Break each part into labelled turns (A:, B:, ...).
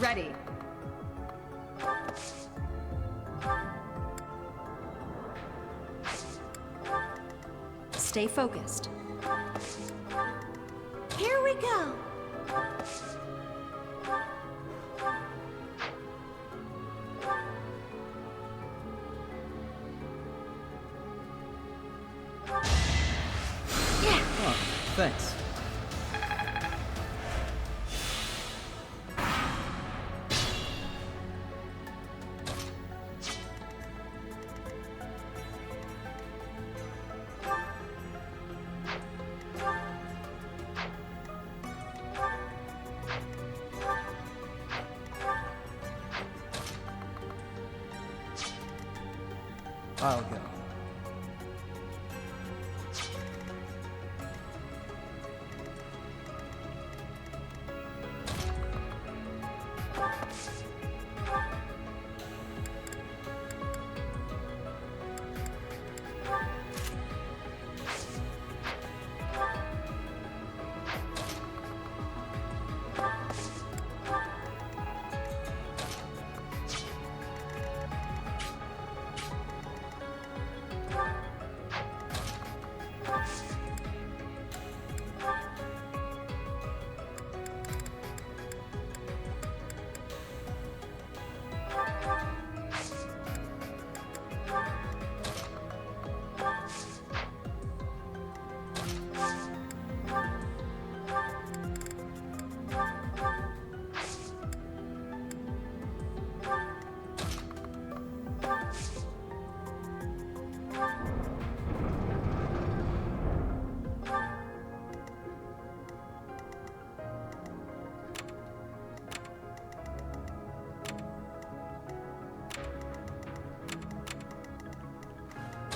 A: ready. Stay focused. Here we go.
B: Oh, thanks. I'll go.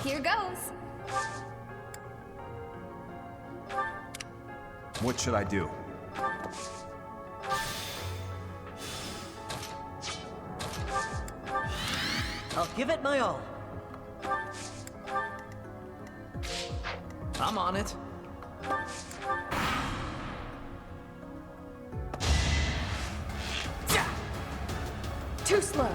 A: Here goes.
C: What should I do?
B: I'll give it my all. I'm on it.
A: Too slow.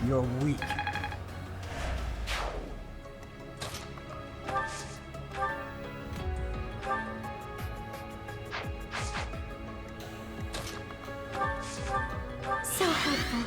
B: You're weak.
A: So helpful.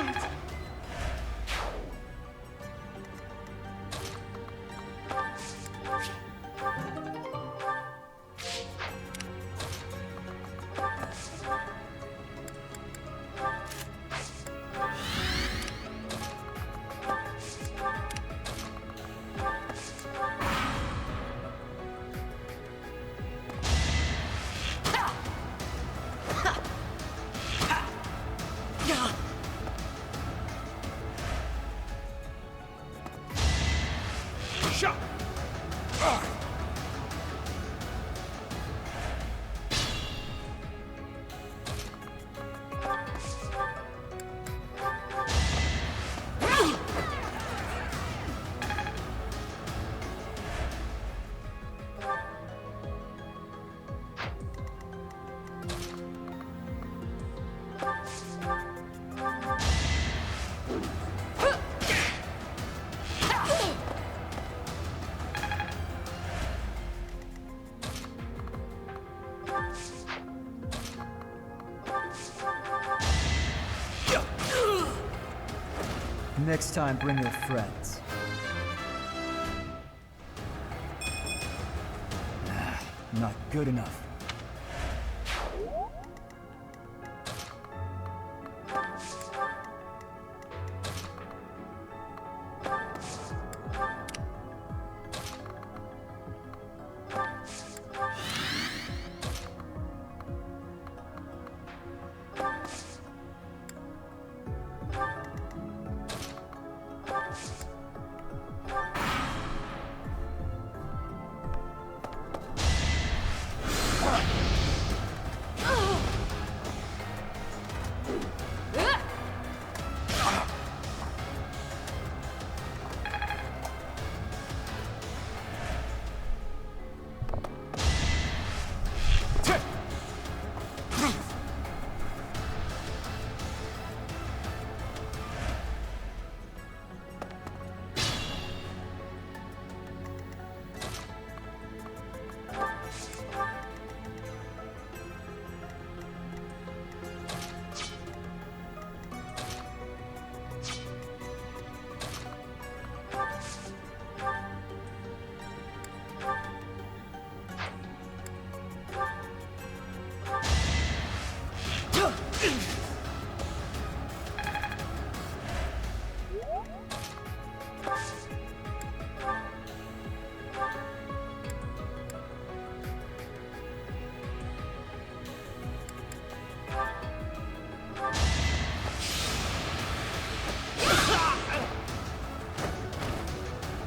A: right.
B: Next time, bring your friends. Not good enough.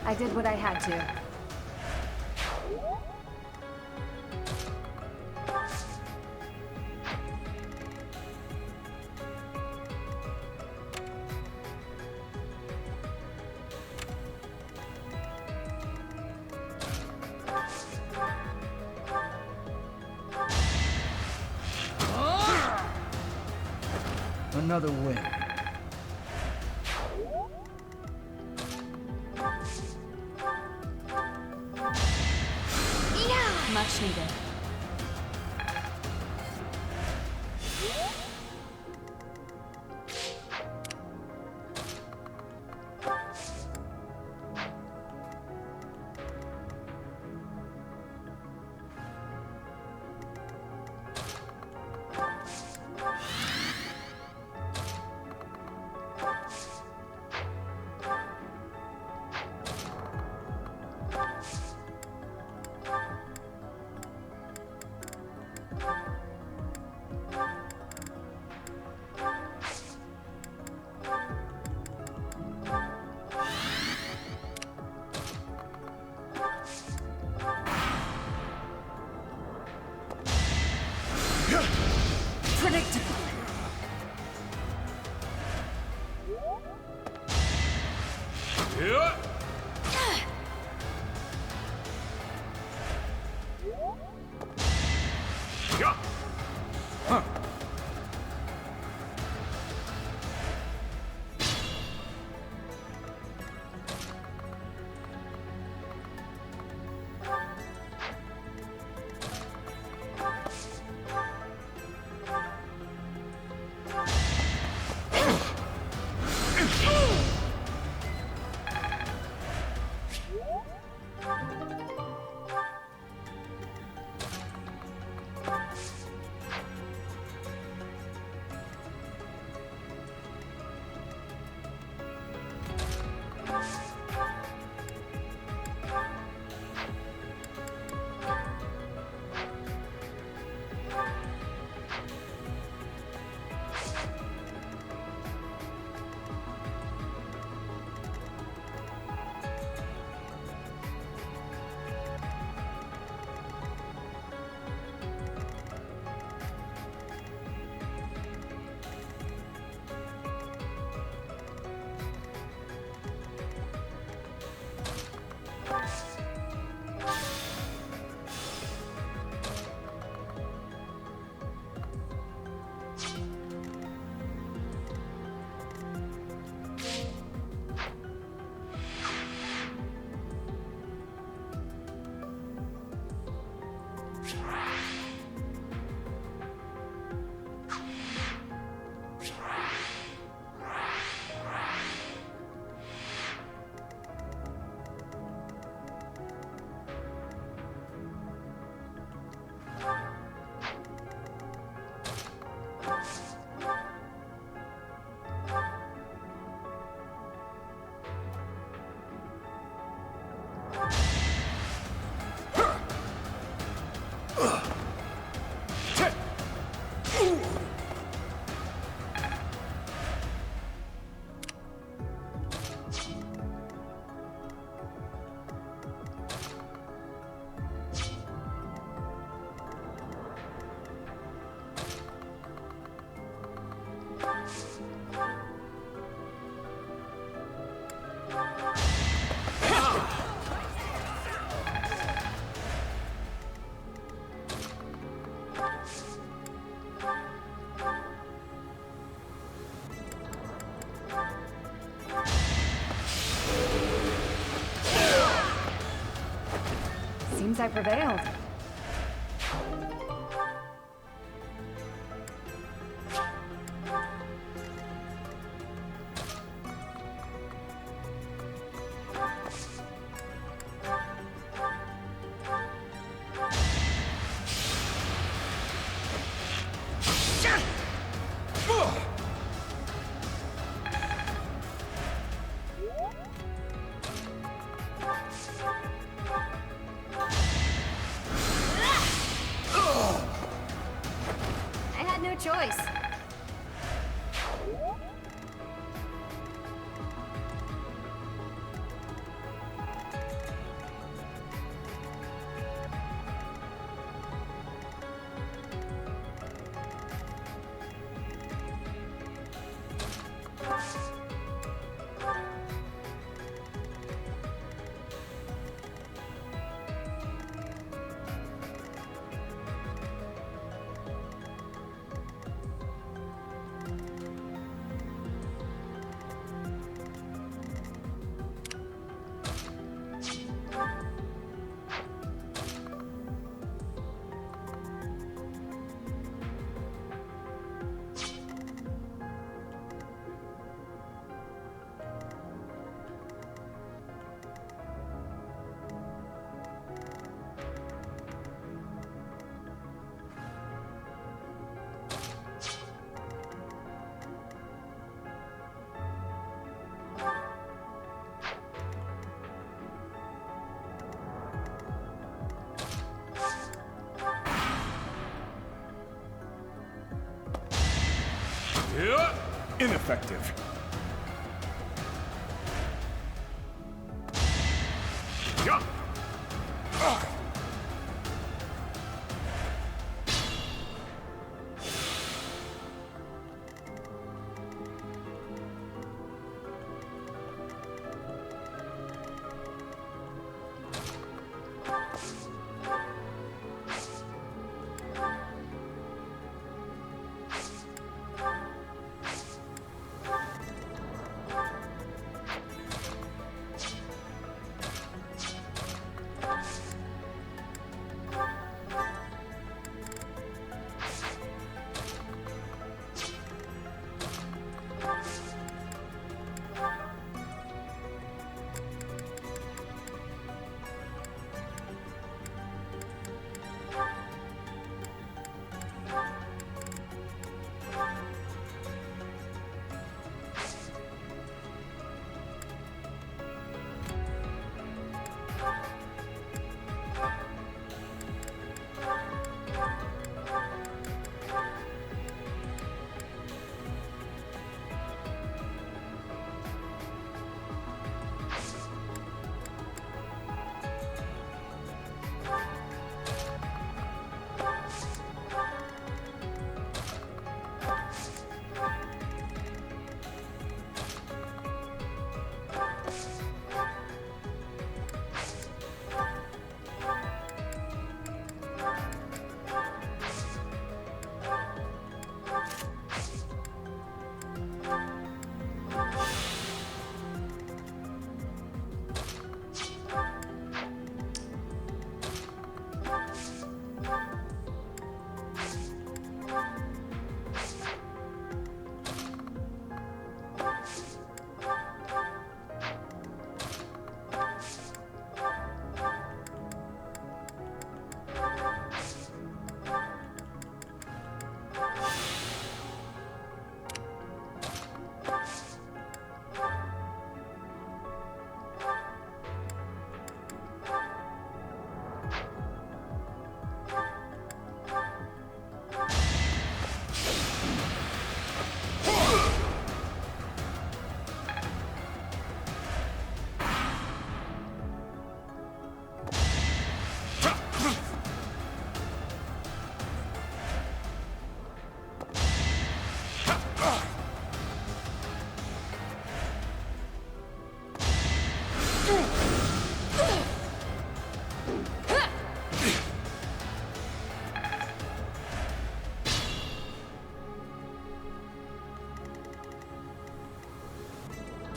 A: I did what I had to.
B: Another win.
A: Much needed.
B: Predictable.
A: Seems I prevailed. I had no choice.
C: Ineffective. Yeah.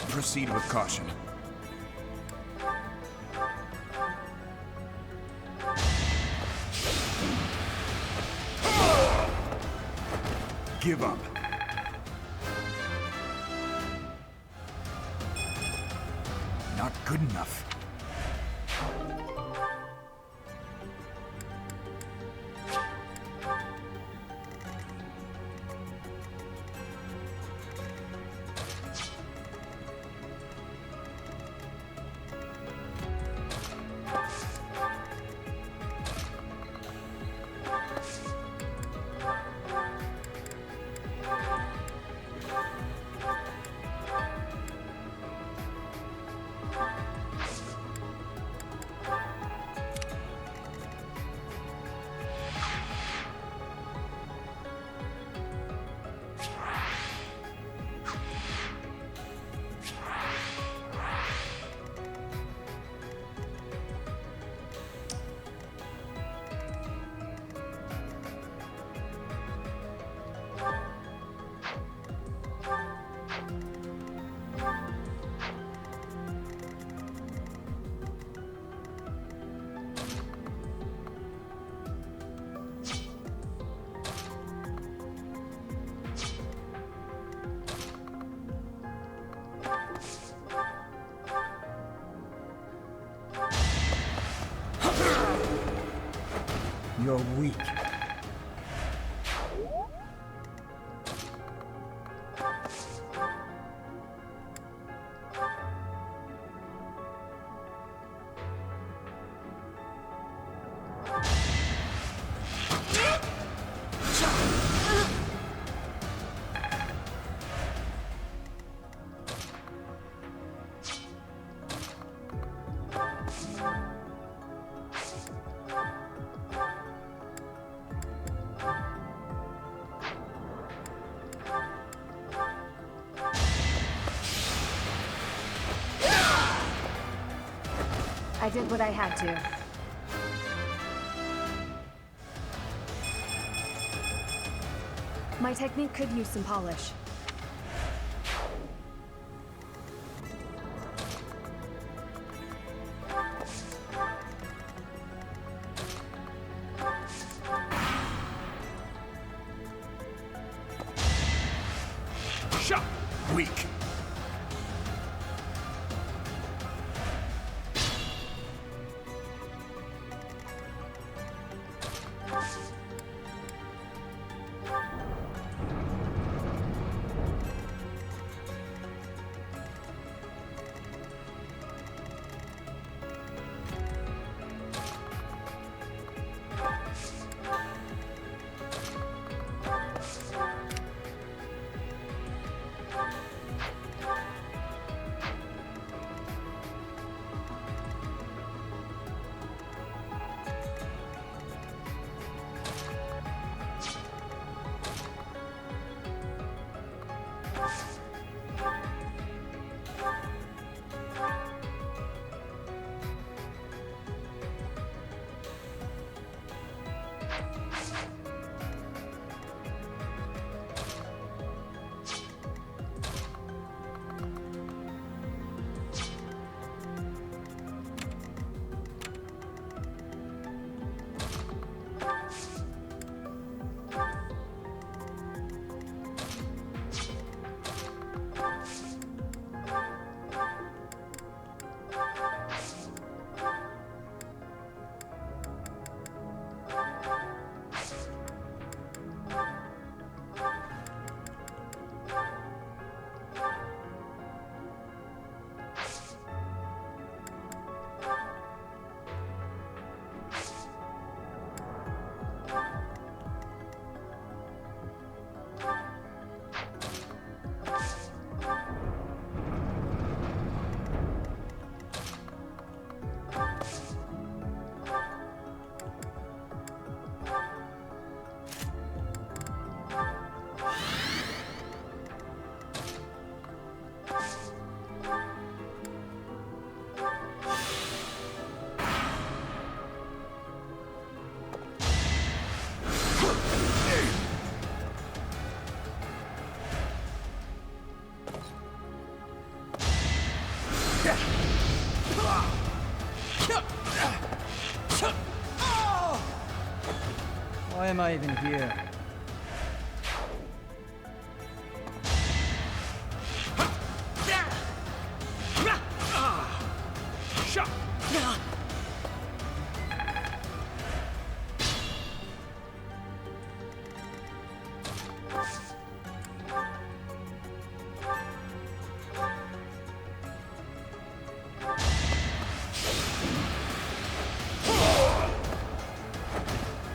C: Proceed with caution. give up. Not good enough.
B: You're weak.
A: I did what I had to. My technique could use some polish.
C: Shot! Weak.
B: Why am I even here?
C: Shot!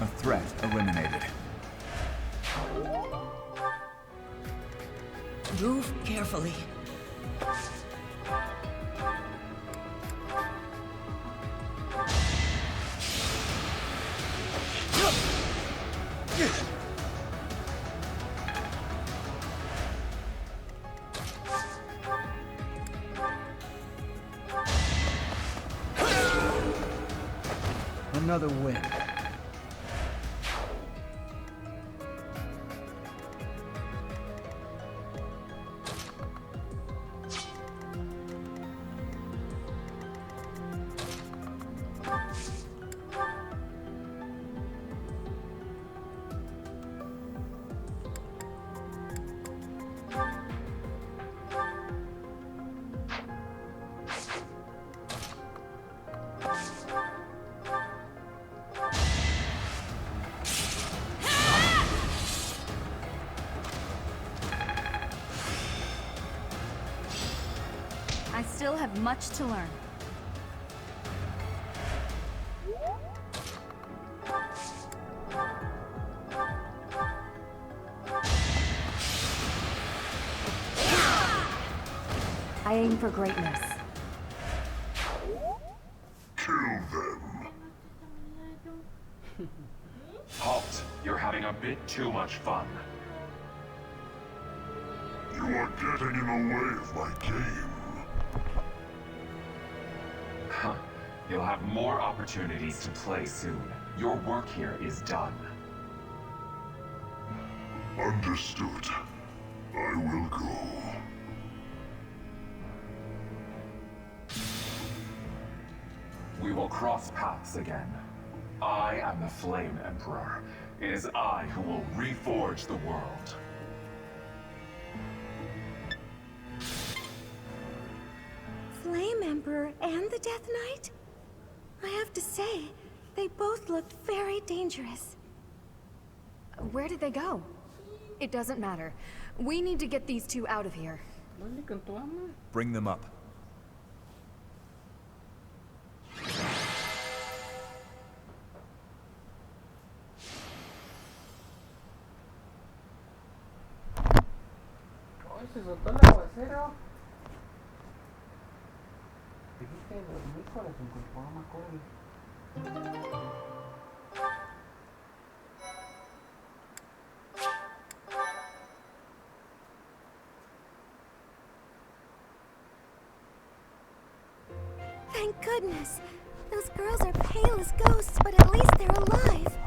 C: A threat eliminated.
D: Move carefully.
B: Another win.
A: I still have much to learn. I aim for greatness.
E: Kill them.
F: Halt! You're having a bit too much fun.
E: You are getting in the way of my game.
F: Huh. You'll have more opportunities to play soon. Your work here is done.
E: Understood. I will go.
F: We will cross paths again. I am the Flame Emperor. It is I who will reforge the world.
G: Flame Emperor and the Death Knight? I have to say, they both looked very dangerous.
A: Where did they go? It doesn't matter. We need to get these two out of here.
C: Bring them up.
H: Se soltó el aguacero. Dijiste dormir con las incorporó, no me acuerdo.
G: Thank goodness. Those girls are pale as ghosts, but at least they're alive.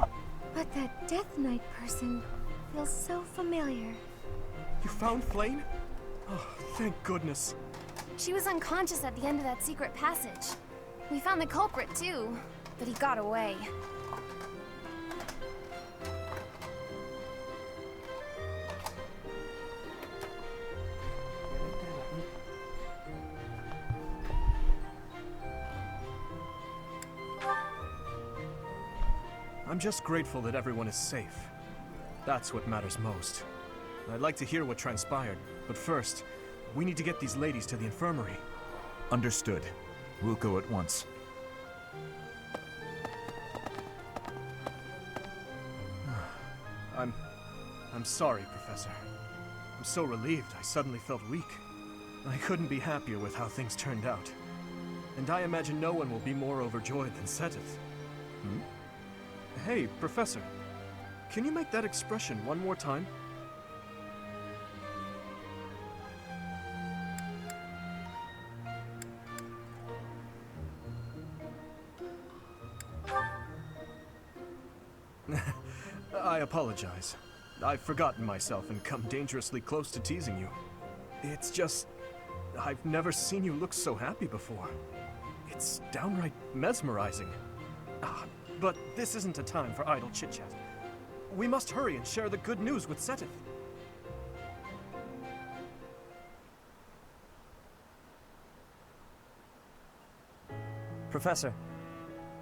G: But that Death Knight person feels so familiar.
I: You found Flame? Oh, thank goodness.
J: She was unconscious at the end of that secret passage. We found the culprit too, but he got away.
I: I'm just grateful that everyone is safe. That's what matters most. I'd like to hear what transpired, but first, we need to get these ladies to the infirmary.
C: Understood. We'll go at once.
I: I'm sorry, Professor. I'm so relieved I suddenly felt weak. I couldn't be happier with how things turned out. And I imagine no one will be more overjoyed than Seteth. Hey, Professor. Can you make that expression one more time? I apologize. I've forgotten myself and come dangerously close to teasing you. It's just... I've never seen you look so happy before. It's downright mesmerizing. But this isn't a time for idle chit-chat. We must hurry and share the good news with Seteth.
D: Professor,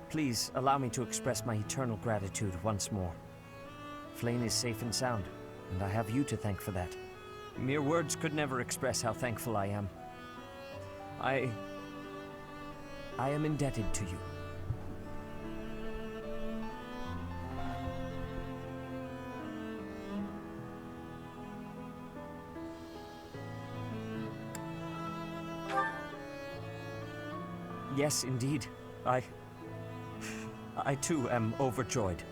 D: please allow me to express my eternal gratitude once more. Flane is safe and sound, and I have you to thank for that. Mere words could never express how thankful I am. I am indebted to you. Yes, indeed. I too am overjoyed.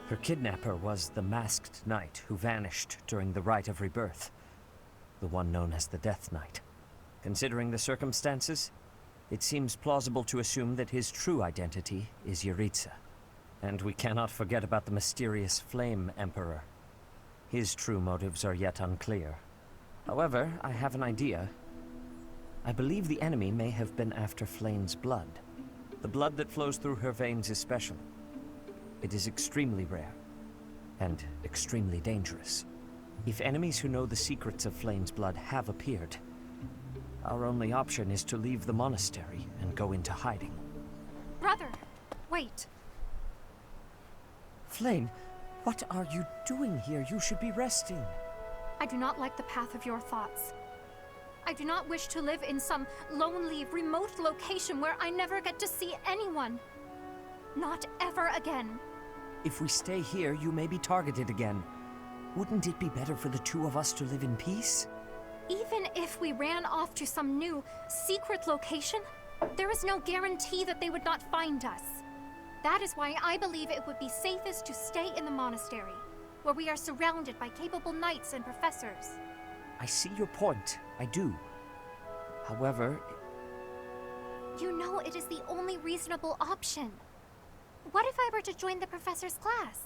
D: Her kidnapper was the masked knight who vanished during the Rite of Rebirth, the one known as the Death Knight. Considering the circumstances, it seems plausible to assume that his true identity is Yuritsa. And we cannot forget about the mysterious Flame Emperor. His true motives are yet unclear. However, I have an idea. I believe the enemy may have been after Flane's blood. The blood that flows through her veins is special. It is extremely rare, and extremely dangerous. If enemies who know the secrets of Flane's blood have appeared, our only option is to leave the monastery and go into hiding.
A: Brother, wait.
D: Flane, what are you doing here? You should be resting.
A: I do not like the path of your thoughts. I do not wish to live in some lonely, remote location where I never get to see anyone. Not ever again.
D: If we stay here, you may be targeted again. Wouldn't it be better for the two of us to live in peace?
A: Even if we ran off to some new, secret location, there is no guarantee that they would not find us. That is why I believe it would be safest to stay in the monastery, where we are surrounded by capable knights and professors.
D: I see your point. I do. However...
J: You know it is the only reasonable option. What if I were to join the professor's class?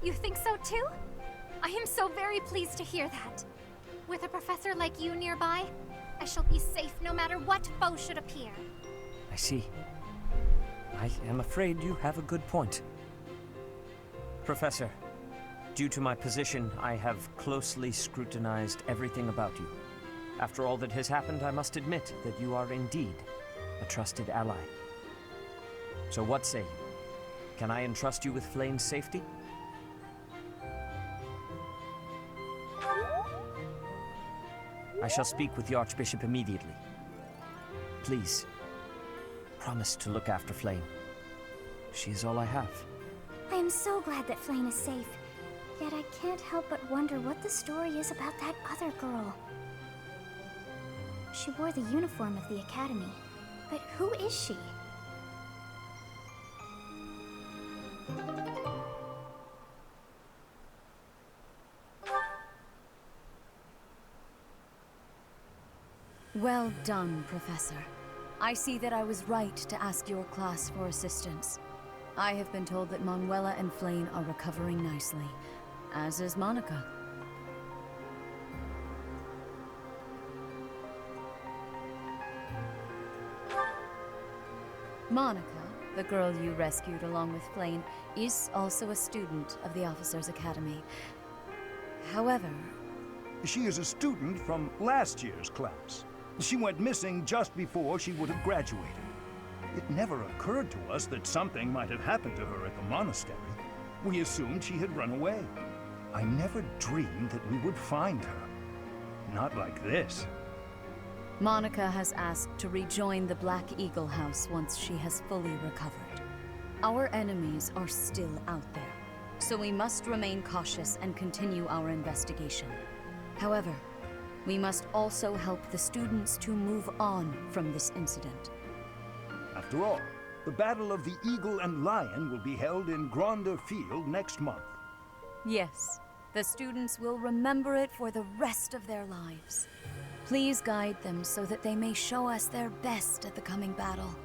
A: You think so too? I am so very pleased to hear that. With a professor like you nearby, I shall be safe no matter what foe should appear.
D: I see. I am afraid you have a good point. Professor, due to my position, I have closely scrutinized everything about you. After all that has happened, I must admit that you are indeed a trusted ally. So what say you? Can I entrust you with Flane's safety? I shall speak with the Archbishop immediately. Please, promise to look after Flane. She is all I have.
G: I am so glad that Flane is safe. Yet I can't help but wonder what the story is about that other girl. She wore the uniform of the Academy. But who is she?
K: Well done, Professor. I see that I was right to ask your class for assistance. I have been told that Manuela and Flane are recovering nicely, as is Monica. Monica, the girl you rescued along with Flane, is also a student of the Officers' Academy. However...
B: She is a student from last year's class. She went missing just before she would have graduated. It never occurred to us that something might have happened to her at the monastery. We assumed she had run away. I never dreamed that we would find her. Not like this.
K: Monica has asked to rejoin the Black Eagle House once she has fully recovered. Our enemies are still out there, so we must remain cautious and continue our investigation. However, we must also help the students to move on from this incident.
B: After all, the Battle of the Eagle and Lion will be held in Gronder Field next month.
K: Yes, the students will remember it for the rest of their lives. Please guide them so that they may show us their best at the coming battle.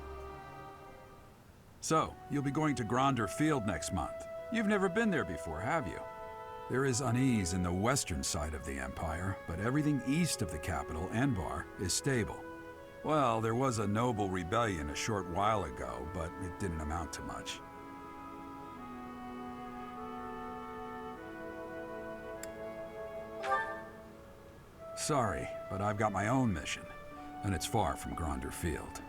L: So, you'll be going to Gronder Field next month. You've never been there before, have you? There is unease in the western side of the Empire, but everything east of the capital, Enbar, is stable. Well, there was a noble rebellion a short while ago, but it didn't amount to much. sorry, but I've got my own mission, and it's far from Gronder Field.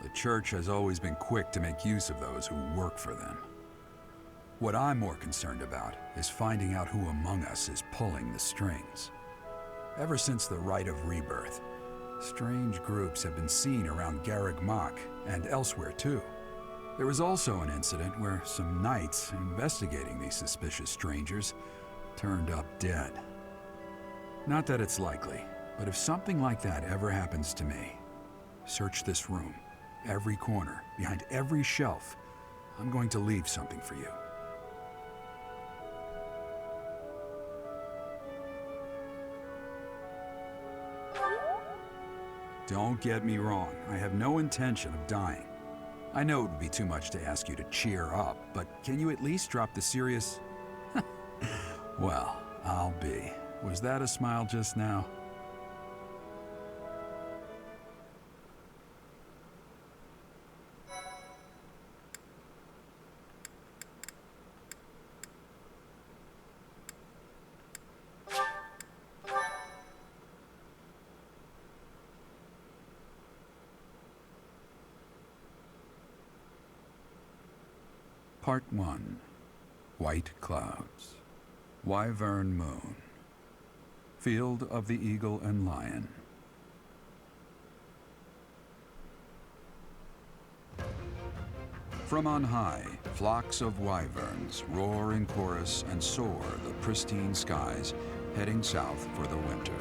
L: The Church has always been quick to make use of those who work for them. What I'm more concerned about is finding out who among us is pulling the strings. Ever since the Rite of Rebirth, strange groups have been seen around Garreg Mach and elsewhere too. There was also an incident where some knights investigating these suspicious strangers turned up dead. Not that it's likely, but if something like that ever happens to me, search this room, every corner, behind every shelf. I'm going to leave something for you. Don't get me wrong, I have no intention of dying. I know it would be too much to ask you to cheer up, but can you at least drop the serious... Well, I'll be. Was that a smile just now? Part 1. White Clouds. Wyvern Moon. Field of the Eagle and Lion. From on high, flocks of wyverns roar in chorus and soar the pristine skies, heading south for the winter.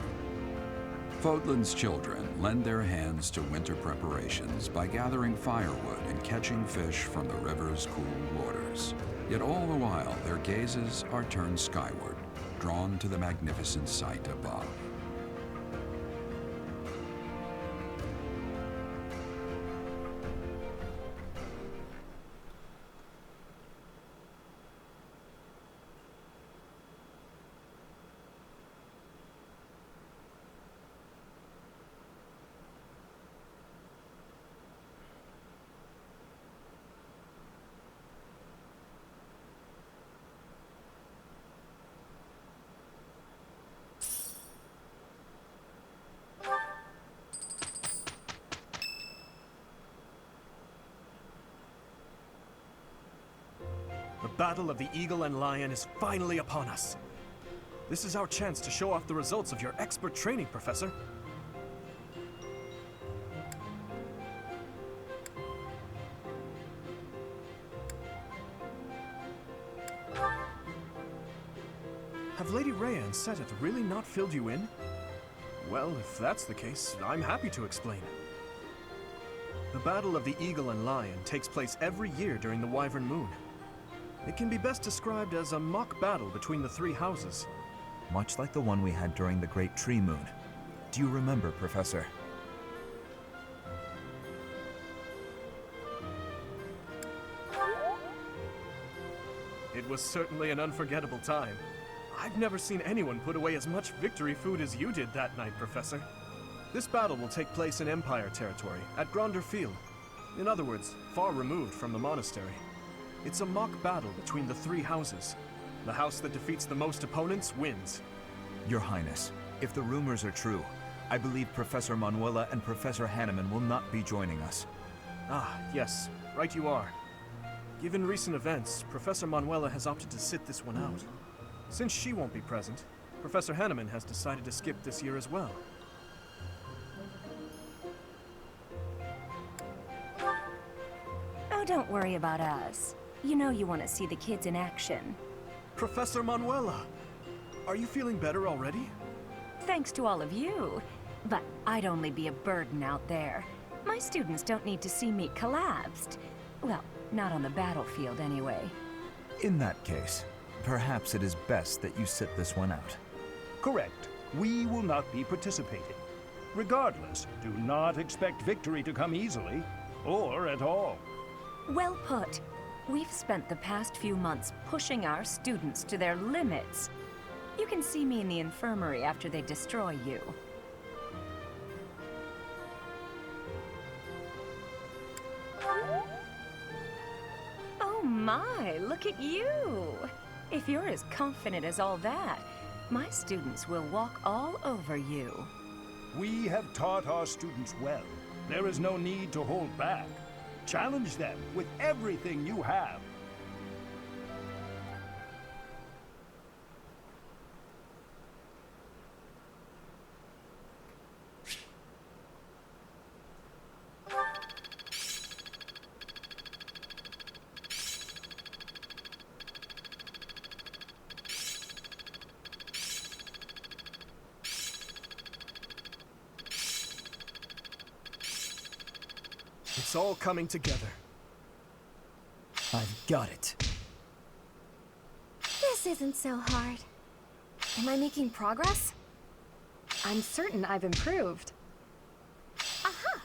L: Fodlan's children lend their hands to winter preparations by gathering firewood and catching fish from the river's cool waters. Yet all the while, their gazes are turned skyward, drawn to the magnificent sight above.
I: The Battle of the Eagle and Lion is finally upon us. This is our chance to show off the results of your expert training, Professor. Have Lady Rhea and Seteth really not filled you in? Well, if that's the case, I'm happy to explain. The Battle of the Eagle and Lion takes place every year during the Wyvern Moon. It can be best described as a mock battle between the three houses.
C: Much like the one we had during the Great Tree Moon. Do you remember, Professor?
I: It was certainly an unforgettable time. I've never seen anyone put away as much victory food as you did that night, Professor. This battle will take place in Empire territory, at Gronder Field. In other words, far removed from the monastery. It's a mock battle between the three houses. The house that defeats the most opponents wins.
C: Your Highness, if the rumors are true, I believe Professor Manuela and Professor Hanneman will not be joining us.
I: Ah, yes, right you are. Given recent events, Professor Manuela has opted to sit this one out. Since she won't be present, Professor Hanneman has decided to skip this year as well.
M: Oh, don't worry about us. You know you want to see the kids in action.
I: Professor Manuela! Are you feeling better already?
M: Thanks to all of you. But I'd only be a burden out there. My students don't need to see me collapsed. Well, not on the battlefield anyway.
C: In that case, perhaps it is best that you sit this one out.
B: Correct. We will not be participating. Regardless, do not expect victory to come easily, or at all.
M: Well put. We've spent the past few months pushing our students to their limits. You can see me in the infirmary after they destroy you. Oh my, look at you! If you're as confident as all that, My students will walk all over you.
B: We have taught our students well. There is no need to hold back. Challenge them with everything you have.
I: It's all coming together.
D: I've got it.
G: This isn't so hard.
J: Am I making progress?
N: I'm certain I've improved.
J: Aha!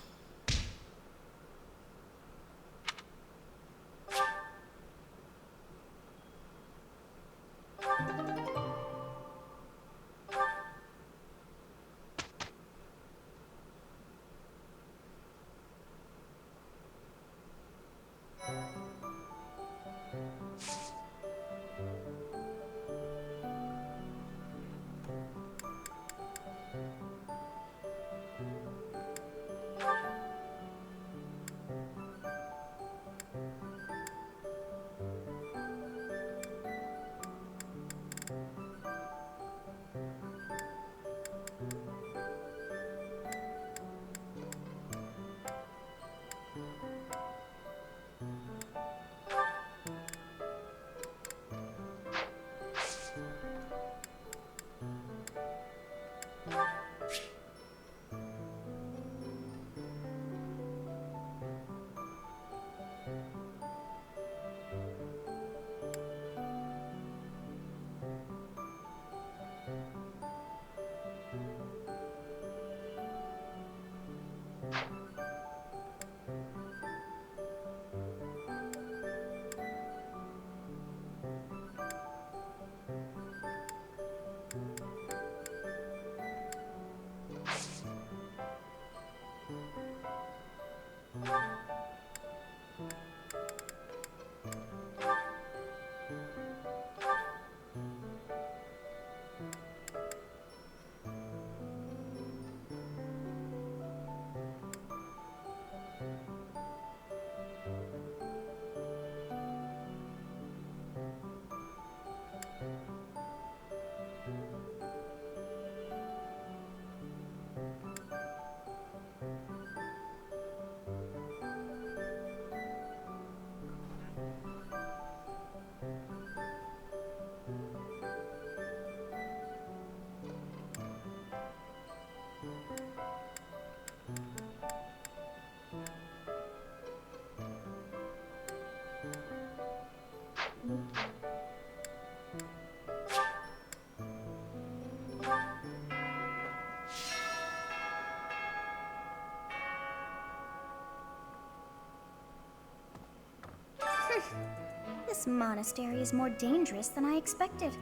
G: This monastery is more dangerous than I expected.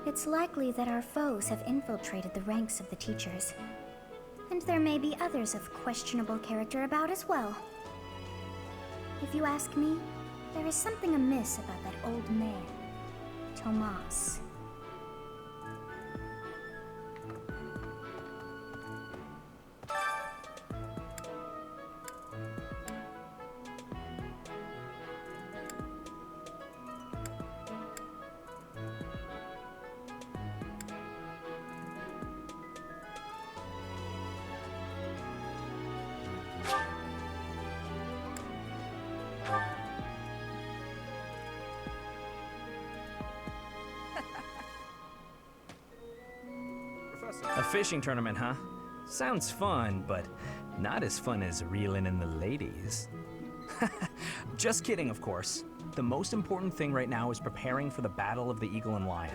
G: It's likely that our foes have infiltrated the ranks of the teachers. And there may be others of questionable character about as well. If you ask me, there is something amiss about that old man, Tomas.
O: A fishing tournament, huh? Sounds fun, but not as fun as reeling in the ladies. Just kidding, of course. The most important thing right now is preparing for the Battle of the Eagle and Lion.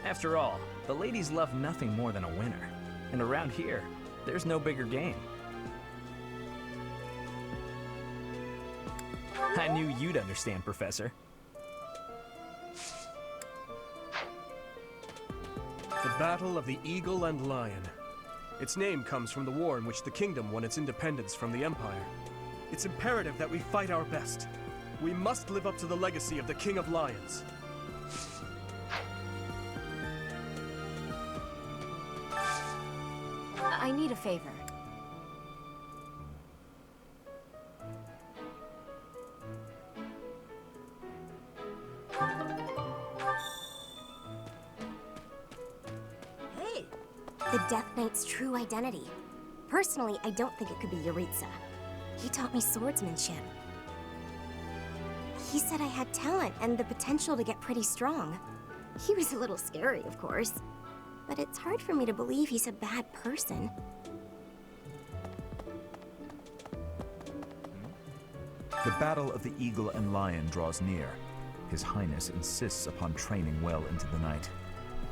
O: After all, the ladies love nothing more than a winner. And around here, there's no bigger game. I knew you'd understand, Professor.
I: The Battle of the Eagle and Lion. Its name comes from the war in which the kingdom won its independence from the Empire. It's imperative that we fight our best. We must live up to the legacy of the King of Lions.
J: I need a favor.
P: Hey! The Death Knight's true identity. Personally, I don't think it could be Yaritza. He taught me swordsmanship. He said I had talent and the potential to get pretty strong. He was a little scary, of course. But it's hard for me to believe he's a bad person.
C: The battle of the Eagle and Lion draws near. His Highness insists upon training well into the night.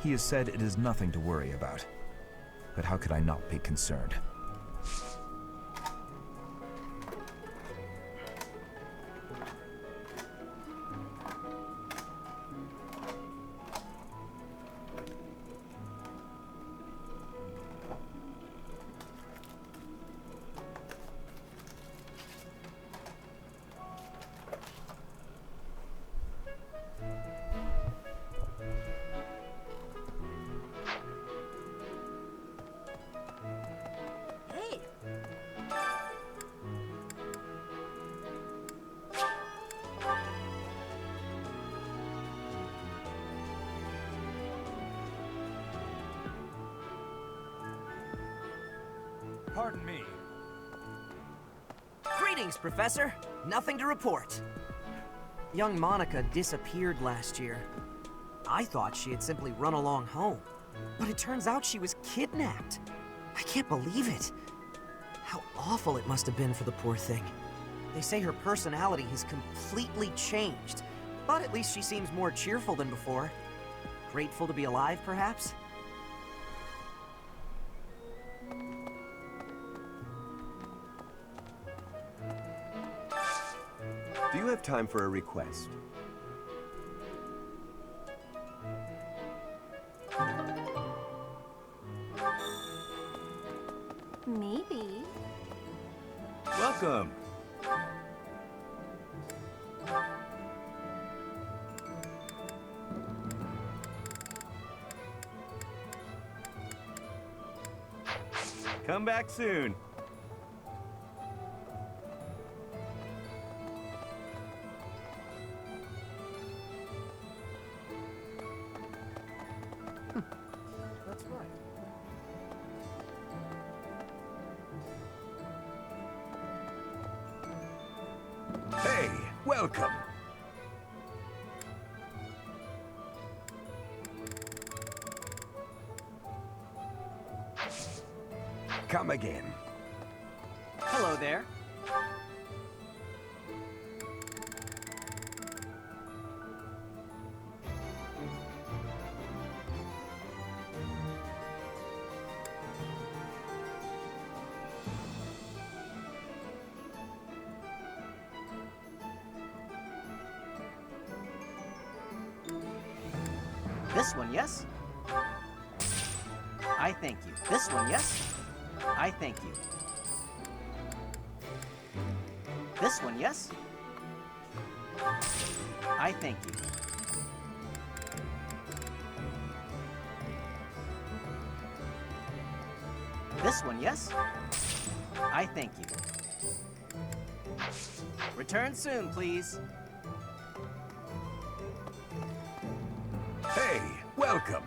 C: He has said it is nothing to worry about. But how could I not be concerned?
Q: Pardon me.
R: Greetings, Professor. Nothing to report. Young Monica disappeared last year. I thought she had simply run along home, but it turns out she was kidnapped. I can't believe it. How awful it must have been for the poor thing. They say her personality has completely changed, but at least she seems more cheerful than before. Grateful to be alive, perhaps?
S: Do you have time for a request?
P: Maybe.
S: Welcome. Come back soon.
H: That's right.
S: Hey, welcome. Come again.
R: Hello there. This one, yes? I thank you. This one, yes? I thank you. This one, yes? I thank you. This one, yes? I thank you. Return soon, please.
S: Hey, welcome.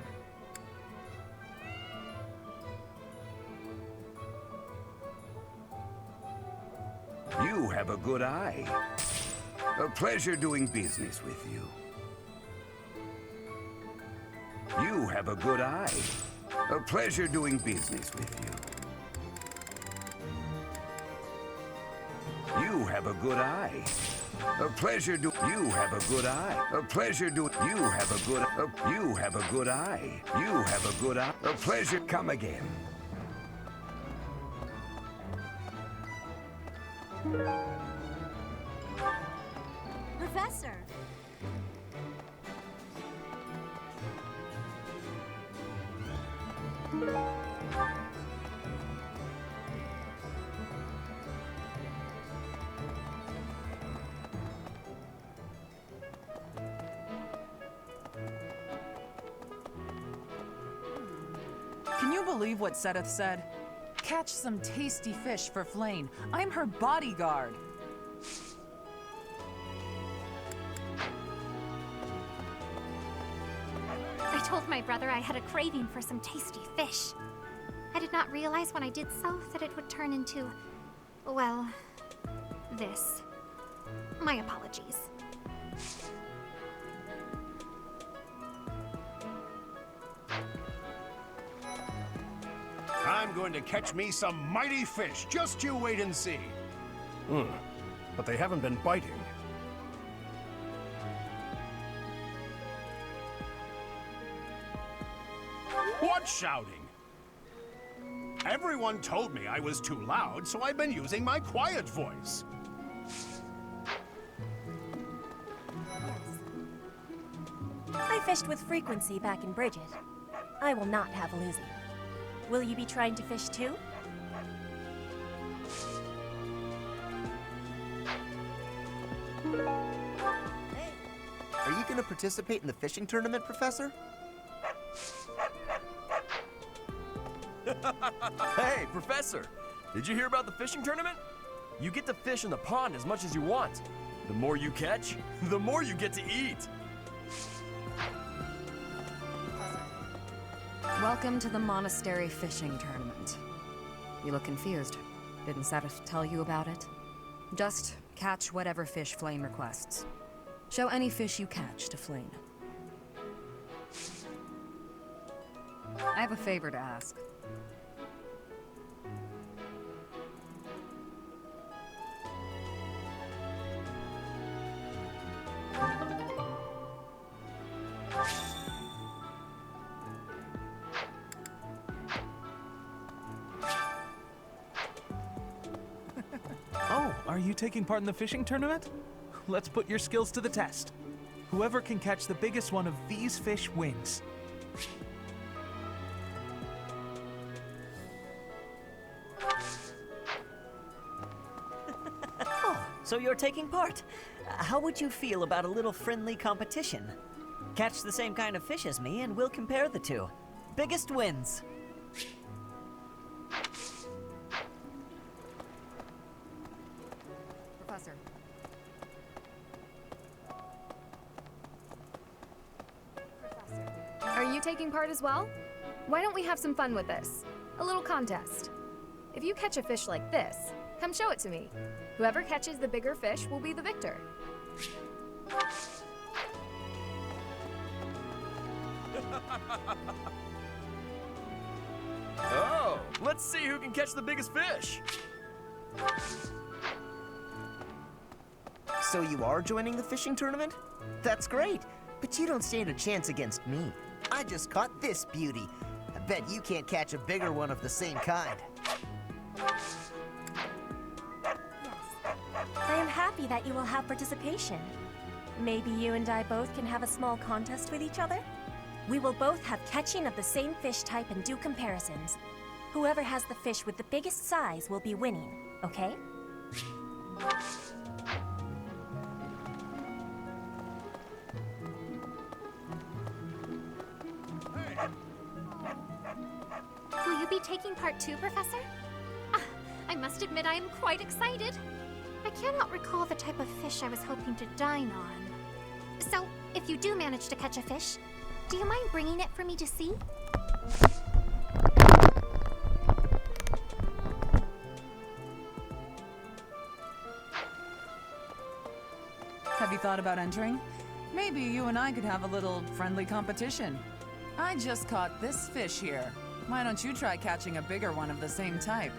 S: You have a good eye. A pleasure doing business with you. You have a good eye. A pleasure doing business with you. You have a good eye. A pleasure do. You have a good eye. A pleasure do. You have a good. You have a good eye. You have a good eye. A pleasure. Come again.
P: Professor!
T: Can you believe what Seth said? Catch some tasty fish for Flane. I'm her bodyguard.
A: I told my brother I had a craving for some tasty fish. I did not realize when I did so that it would turn into, well, this. My apologies.
U: I'm going to catch me some mighty fish. Just you wait and see.
B: But they haven't been biting.
U: What shouting? Everyone told me I was too loud, so I've been using my quiet voice.
V: I fished with frequency back in Bridget. I will not have a losing. Will you be trying to fish too?
W: Hey, are you going to participate in the fishing tournament, Professor?
X: Hey, Professor! Did you hear about the fishing tournament? You get to fish in the pond as much as you want. The more you catch, the more you get to eat.
K: Welcome to the monastery fishing tournament. You look confused. Didn't Seraph tell you about it? Just catch whatever fish Flame requests. Show any fish you catch to Flame. I have a favor to ask.
Y: Oh, are you taking part in the fishing tournament? Let's put your skills to the test. Whoever can catch the biggest one of these fish wins.
Z: Oh, so you're taking part. How would you feel about a little friendly competition? Catch the same kind of fish as me and we'll compare the two. Biggest wins.
K: Professor.
N: Are you taking part as well? Why don't we have some fun with this? A little contest. If you catch a fish like this, come show it to me. Whoever catches the bigger fish will be the victor.
X: Oh, let's see who can catch the biggest fish.
W: So you are joining the fishing tournament? That's great, but you don't stand a chance against me. I just caught this beauty. I bet you can't catch a bigger one of the same kind.
V: I am happy that you will have participation. Maybe you and I both can have a small contest with each other? We will both have catching of the same fish type and do comparisons. Whoever has the fish with the biggest size will be winning, okay?
A: Will you be taking part too, Professor? Ah, I must admit I am quite excited. I cannot recall the type of fish I was hoping to dine on. So, if you do manage to catch a fish, do you mind bringing it for me to see?
T: Have you thought about entering? Maybe you and I could have a little friendly competition. I just caught this fish here. Why don't you try catching a bigger one of the same type?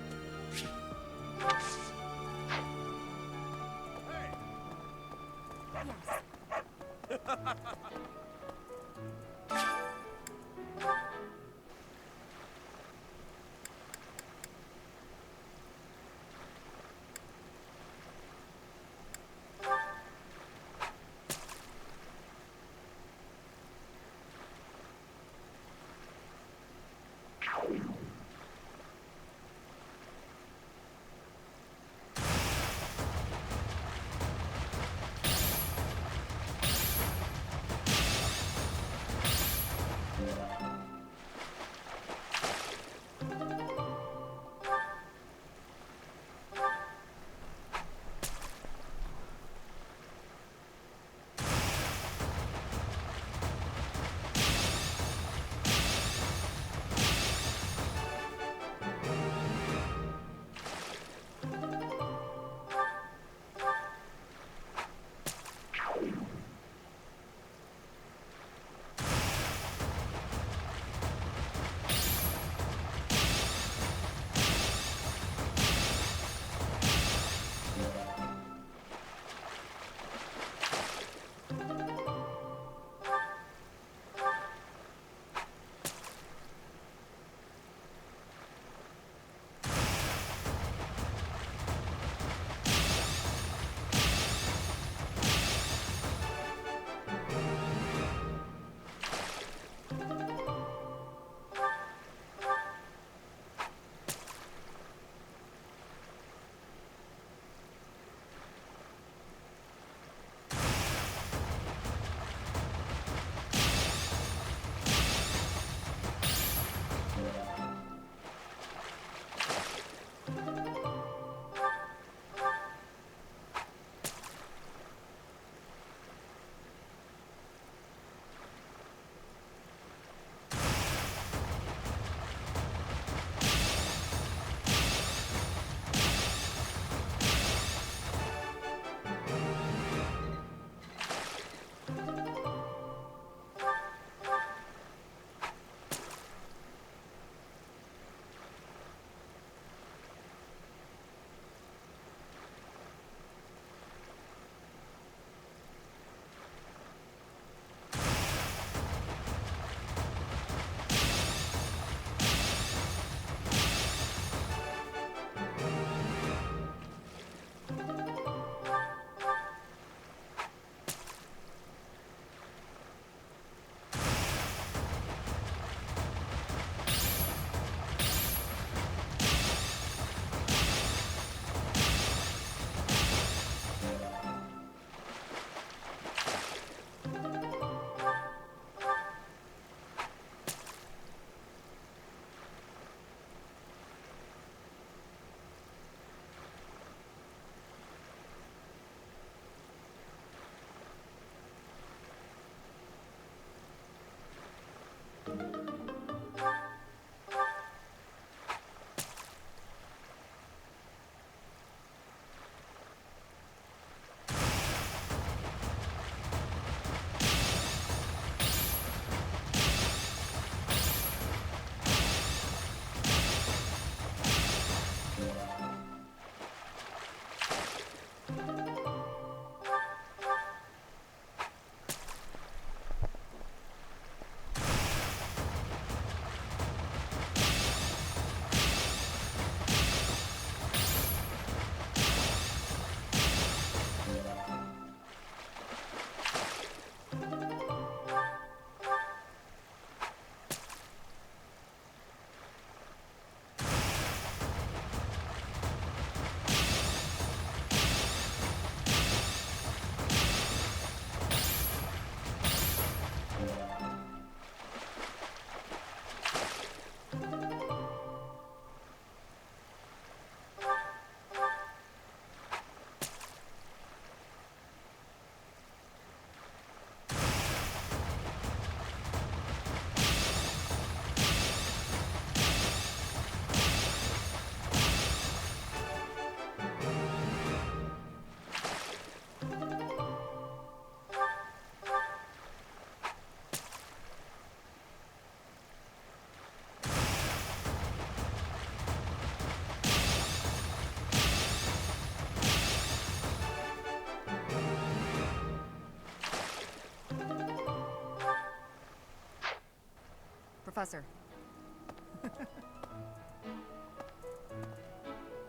N: Professor.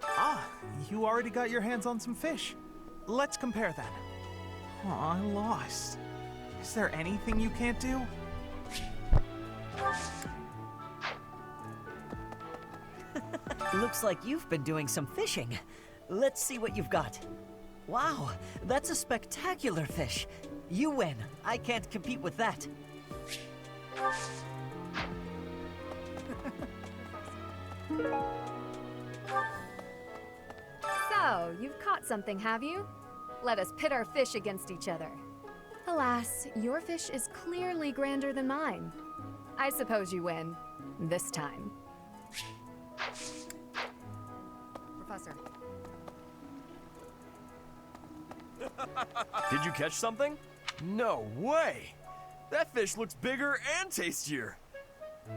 Y: Ah, you already got your hands on some fish. Let's compare then. Oh, I lost. Is there anything you can't do?
Z: Looks like you've been doing some fishing. Let's see what you've got. Wow, that's a spectacular fish. You win. I can't compete with that.
N: So, you've caught something, have you? Let us pit our fish against each other. Alas, your fish is clearly grander than mine. I suppose you win. This time. Professor.
X: Did you catch something? No way! That fish looks bigger and tastier.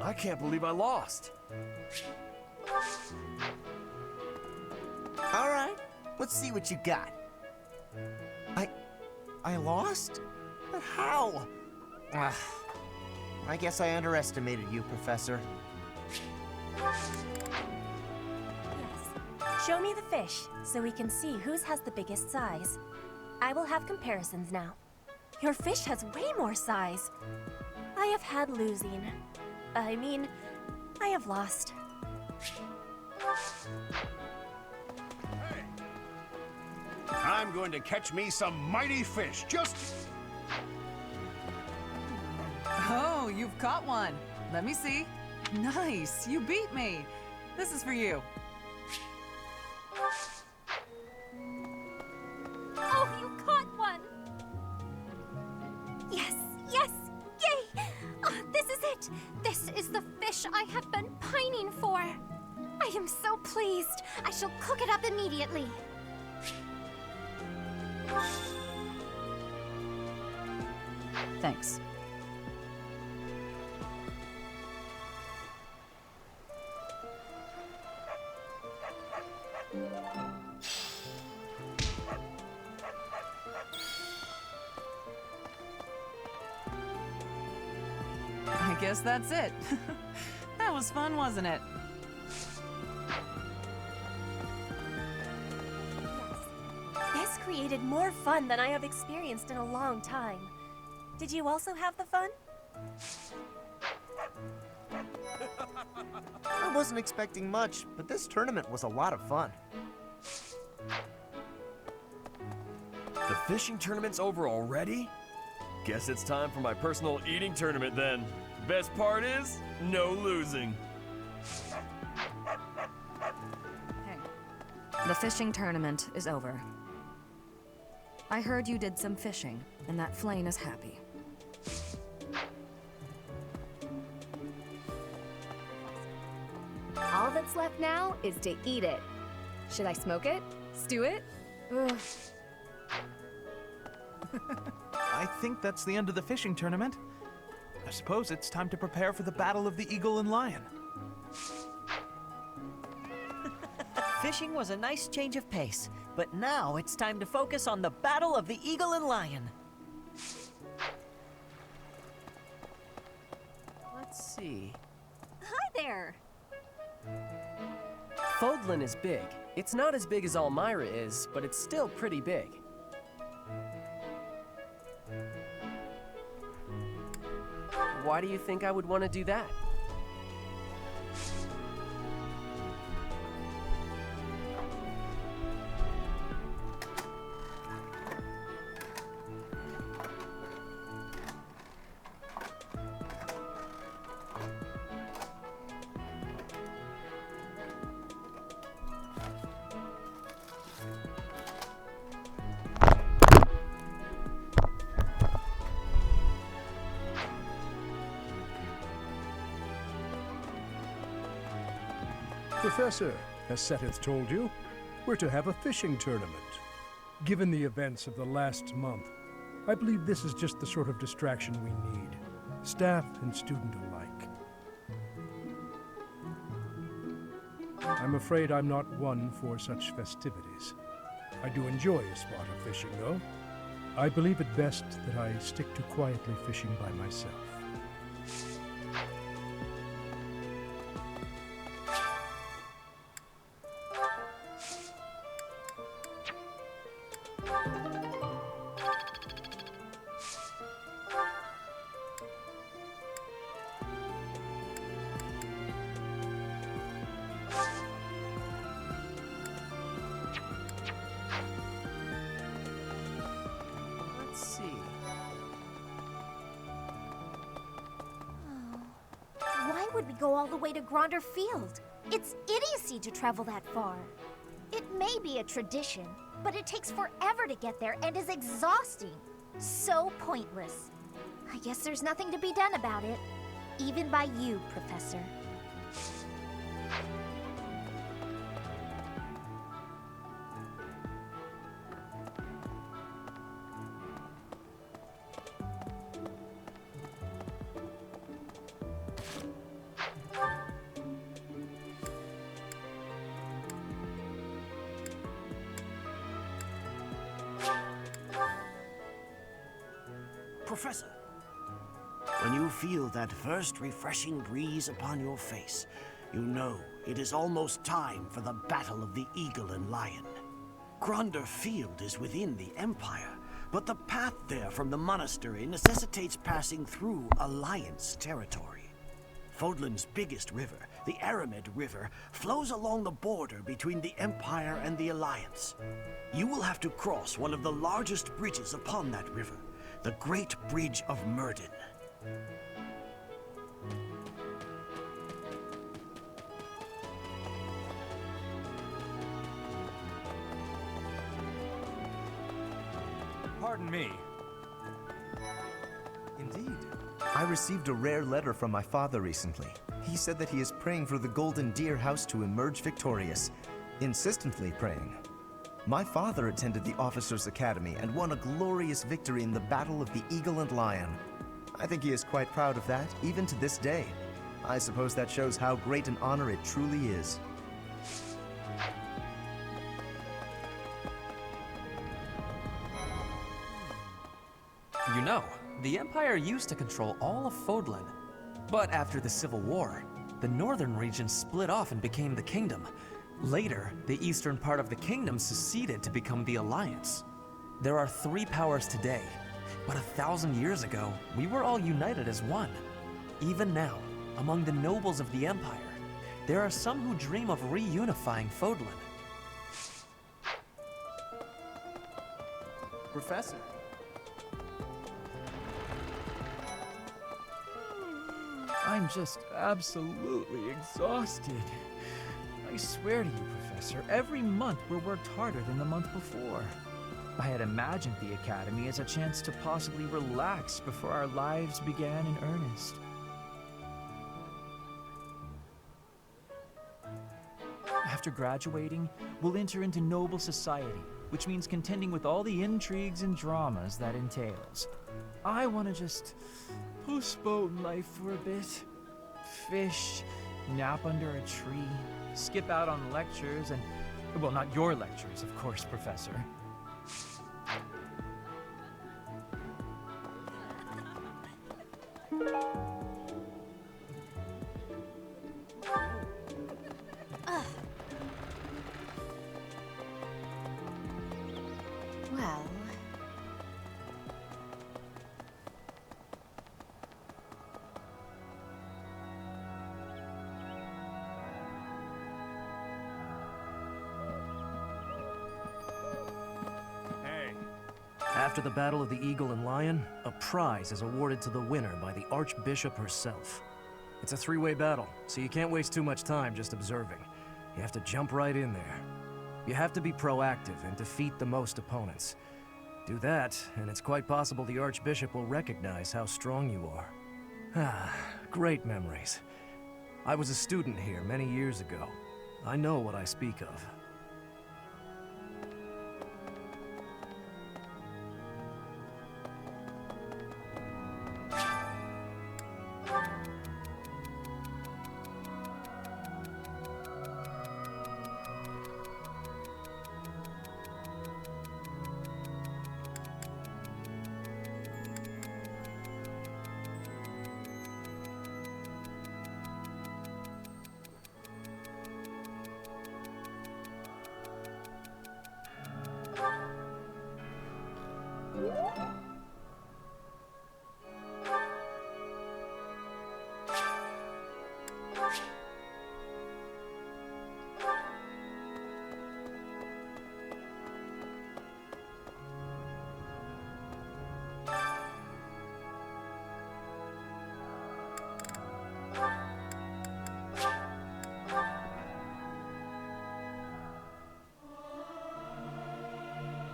X: I can't believe I lost.
W: All right, let's see what you got. I lost? But how? Ugh. I guess I underestimated you, Professor.
V: Show me the fish, so we can see whose has the biggest size. I will have comparisons now. Your fish has way more size. I have had losing. I mean, I have lost.
U: I'm going to catch me some mighty fish, just...
T: Oh, you've caught one. Let me see. Nice, you beat me. This is for you.
A: Oh, you caught one!
P: Yes, yes, yay!
A: Oh, this is it! This is the fish I have been pining for! I am so pleased! I shall cook it up immediately!
K: Thanks.
T: I guess that's it. That was fun, wasn't it?
V: This created more fun than I have experienced in a long time. Did you also have the fun?
W: I wasn't expecting much, but this tournament was a lot of fun.
X: The fishing tournament's over already? Guess it's time for my personal eating tournament then. Best part is, no losing.
N: Hey, the fishing tournament is over. I heard you did some fishing, and that Flane is happy. All that's left now is to eat it. Should I smoke it? Stew it? Ugh.
Y: I think that's the end of the fishing tournament. I suppose it's time to prepare for the Battle of the Eagle and Lion.
Z: Fishing was a nice change of pace, but now it's time to focus on the Battle of the Eagle and Lion.
D: Let's see.
V: Hi there!
D: Fodlan is big. It's not as big as Almyra is, but it's still pretty big. Why do you think I would want to do that?
E: Professor, as Sethith told you, we're to have a fishing tournament. Given the events of the last month, I believe this is just the sort of distraction we need, staff and student alike. I'm afraid I'm not one for such festivities. I do enjoy a spot of fishing, though. I believe it best that I stick to quietly fishing by myself.
V: Why would we go all the way to Gronder Field? It's idiocy to travel that far. It may be a tradition, but it takes forever to get there and is exhausting. So pointless. I guess there's nothing to be done about it. Even by you, Professor.
F: Professor, when you feel that first refreshing breeze upon your face, you know it is almost time for the Battle of the Eagle and Lion. Gronder Field is within the Empire, but the path there from the monastery necessitates passing through Alliance territory. Fodlan's biggest river, the Aramed River, flows along the border between the Empire and the Alliance. You will have to cross one of the largest bridges upon that river, the Great Bridge of Murden.
Q: Pardon me.
G: Indeed. I received a rare letter from my father recently. He said that he is praying for the Golden Deer House to emerge victorious. Insistently praying. My father attended the Officers' Academy and won a glorious victory in the Battle of the Eagle and Lion. I think he is quite proud of that, even to this day. I suppose that shows how great an honor it truly is.
D: You know, the Empire used to control all of Fodlan. But after the Civil War, the northern region split off and became the Kingdom. Later, the eastern part of the kingdom seceded to become the Alliance. There are 3 powers today, but 1,000 years ago, we were all united as one. Even now, among the nobles of the Empire, there are some who dream of reunifying Fodlan.
H: Professor.
Y: I'm just absolutely exhausted. I swear to you, Professor, every month we're worked harder than the month before. I had imagined the Academy as a chance to possibly relax before our lives began in earnest. After graduating, we'll enter into noble society, which means contending with all the intrigues and dramas that entails. I want to just postpone life for a bit. Fish, nap under a tree, skip out on lectures, and, well, not your lectures, of course, Professor.
K: Well...
C: After the Battle of the Eagle and Lion, a prize is awarded to the winner by the Archbishop herself. It's a three-way battle, so you can't waste too much time just observing. You have to jump right in there. You have to be proactive and defeat the most opponents. Do that, and it's quite possible the Archbishop will recognize how strong you are. Ah, great memories. I was a student here many years ago. I know what I speak of.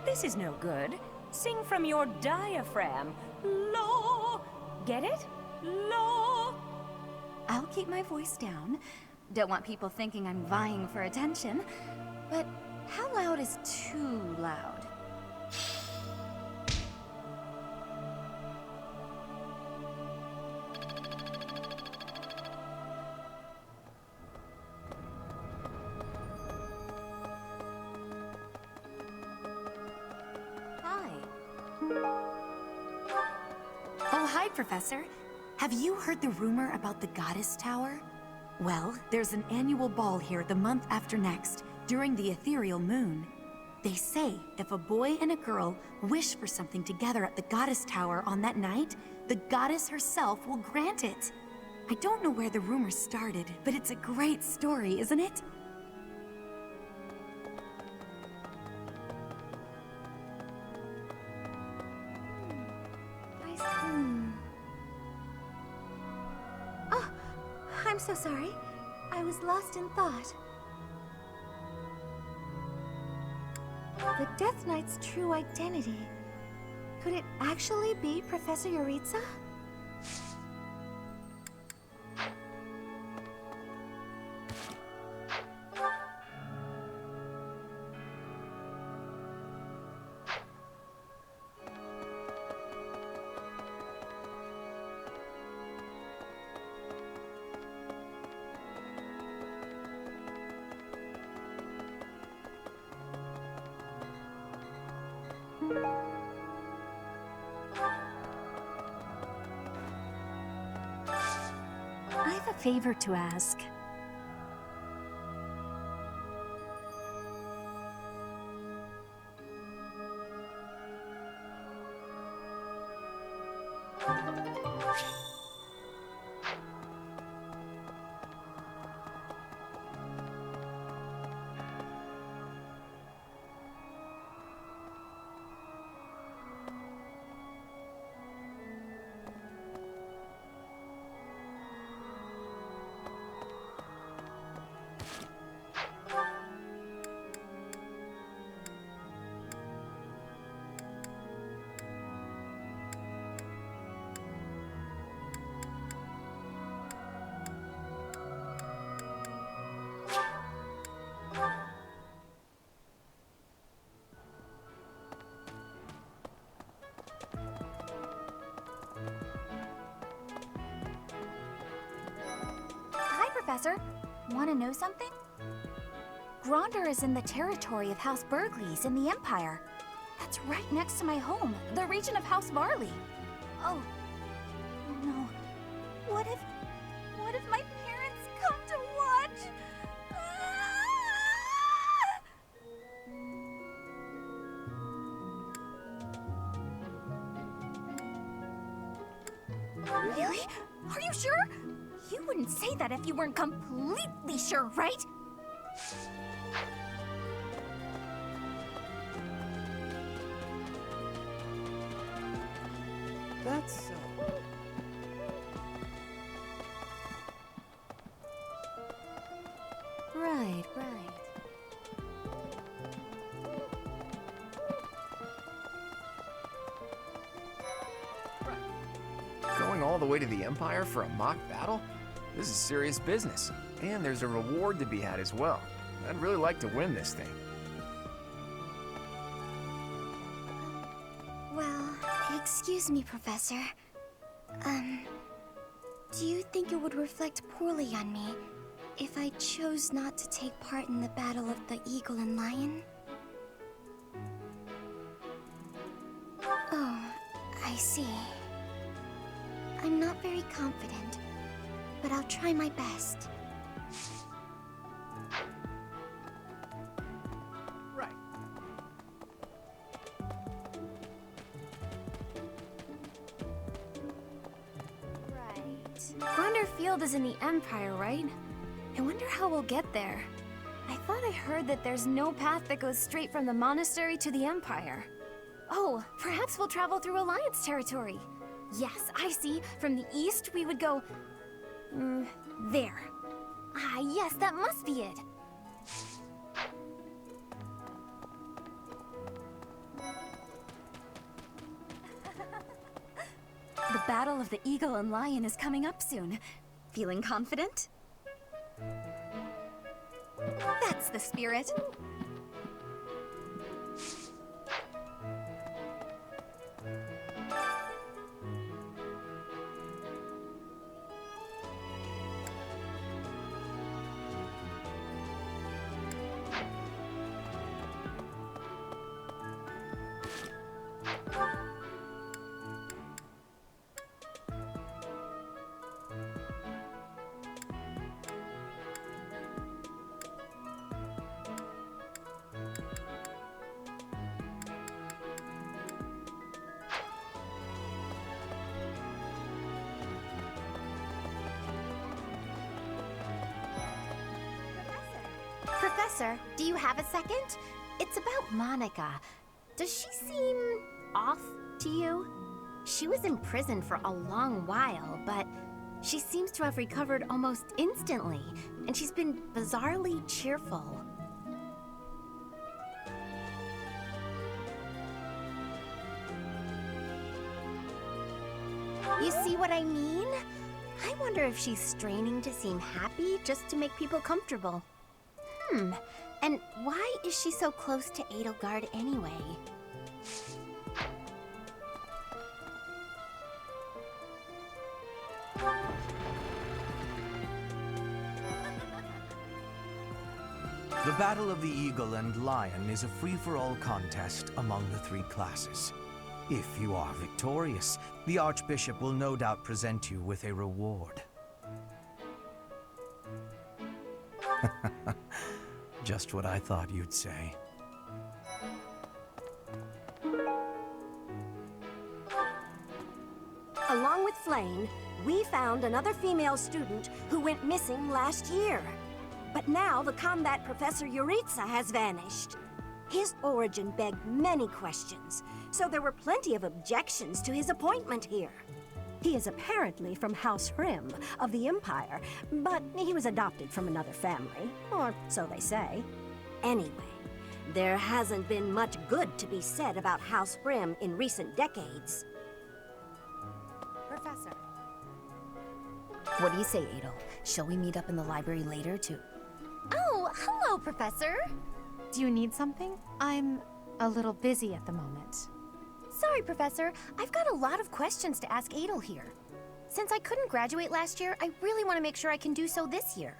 V: This is no good. Sing from your diaphragm. Lo! Get it? Lo!
K: I'll keep my voice down. Don't want people thinking I'm vying for attention. But how loud is too loud?
I: Professor. Have you heard the rumor about the Goddess Tower? Well, there's an annual ball here the month after next, during the ethereal moon. They say if a boy and a girl wish for something together at the Goddess Tower on that night, the goddess herself will grant it. I don't know where the rumor started, but it's a great story, isn't it? I'm so sorry. I was lost in thought. The Death Knight's true identity. Could it actually be Professor Yuritsa? I have a favor to ask. Professor. Want to know something? Gronder is in the territory of House Burgleys in the Empire. That's right next to my home, the region of House Varley. Oh no. What if my parents come to watch? Really? Are you sure? You wouldn't say that if you weren't completely sure, right?
W: That's
I: Right.
J: Going all the way to the Empire for a mock battle? This is serious business. And there's a reward to be had as well. I'd really like to win this thing.
P: Well, excuse me, Professor. Do you think it would reflect poorly on me if I chose not to take part in the Battle of the Eagle and Lion? Oh, I see. I'm not very confident, but I'll try my best.
J: Right.
I: Gronder Field is in the Empire, right? I wonder how we'll get there. I thought I heard that there's no path that goes straight from the monastery to the Empire. Oh, perhaps we'll travel through Alliance territory. Yes, I see. From the east, we would go... there. Ah, yes, that must be it. The Battle of the Eagle and Lion is coming up soon. Feeling confident? That's the spirit.
A: Professor, do you have a second? It's about Monica. Does she seem off to you? She was in prison for a long while, but she seems to have recovered almost instantly, and she's been bizarrely cheerful. You see what I mean? I wonder if she's straining to seem happy just to make people comfortable. And why is she so close to Edelgard anyway?
C: The Battle of the Eagle and Lion is a free-for-all contest among the three classes. If you are victorious, the Archbishop will no doubt present you with a reward. Just what I thought you'd say.
L: Along with Flame, we found another female student who went missing last year. But now the combat Professor Yuritsa has vanished. His origin begged many questions, so there were plenty of objections to his appointment here. He is apparently from House Hrim of the Empire, but he was adopted from another family, or so they say. Anyway, there hasn't been much good to be said about House Hrim in recent decades.
A: Professor. What do you say, Adel? Shall we meet up in the library later to... Oh, hello, Professor! Do you need something? I'm a little busy at the moment. Sorry, Professor. I've got a lot of questions to ask Adel here.
P: Since I couldn't graduate last year, I really want to make sure I can do so this year.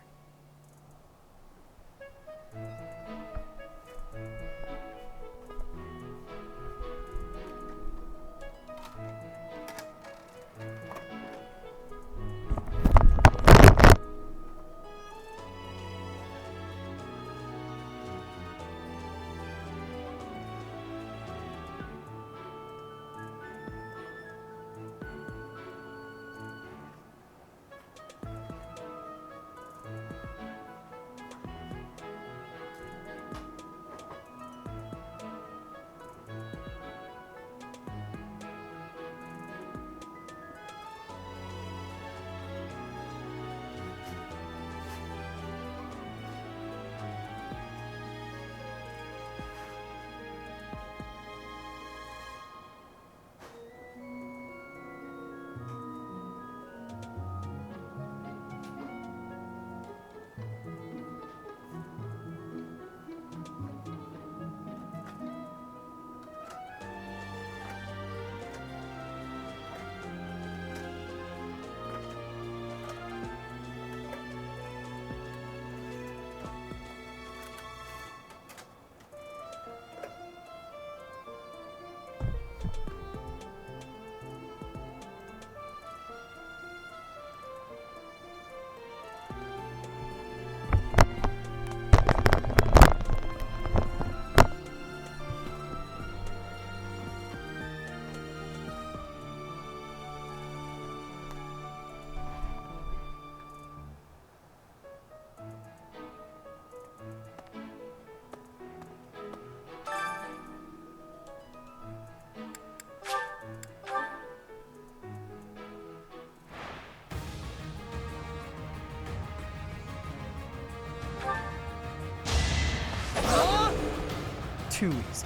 B: Too easy.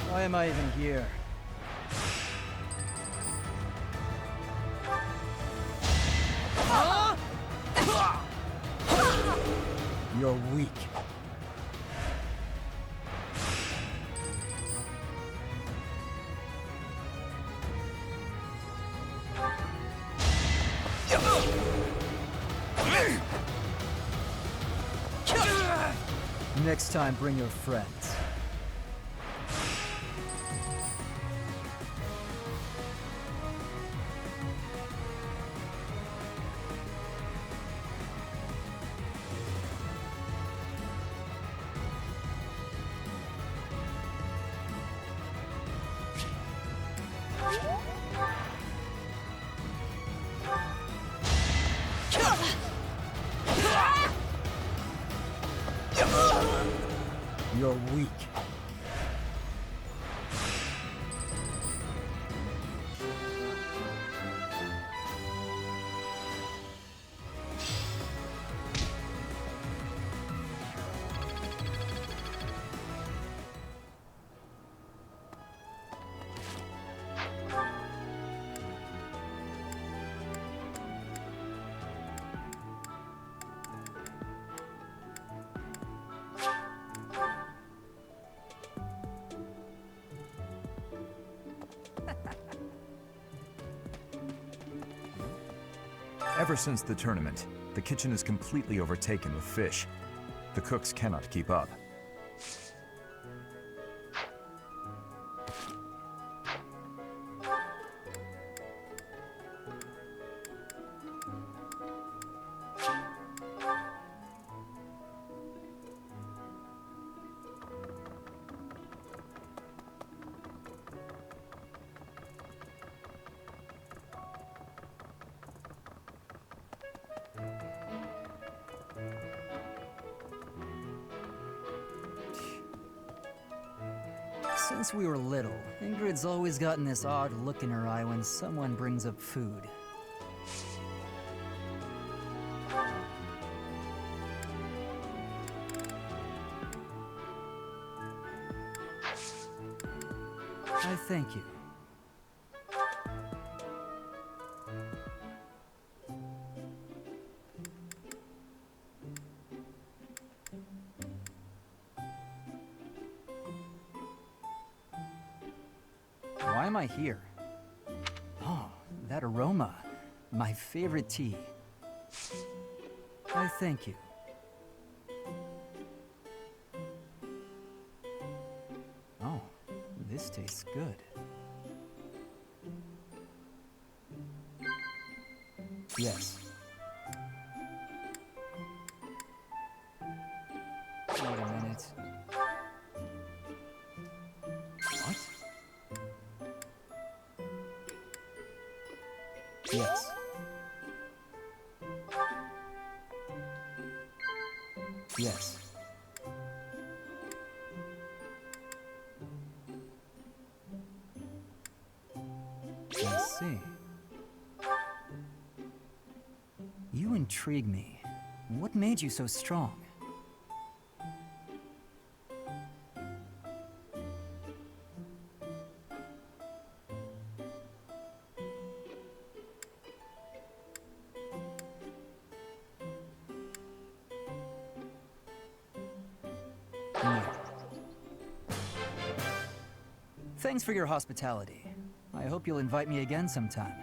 B: Why am I even here? You're weak. Next time, bring your friends. You're weak.
Q: Ever since the tournament, the kitchen is completely overtaken with fish. The cooks cannot keep up.
B: Since we were little, Ingrid's always gotten this odd look in her eye when someone brings up food. I thank you. am I here? Oh, that aroma. My favorite tea. I thank you. Oh, this tastes good. Yes. Wait a minute. What? Yes. Yes. I see. You intrigue me. What made you so strong? No. Thanks for your hospitality. I hope you'll invite me again sometime.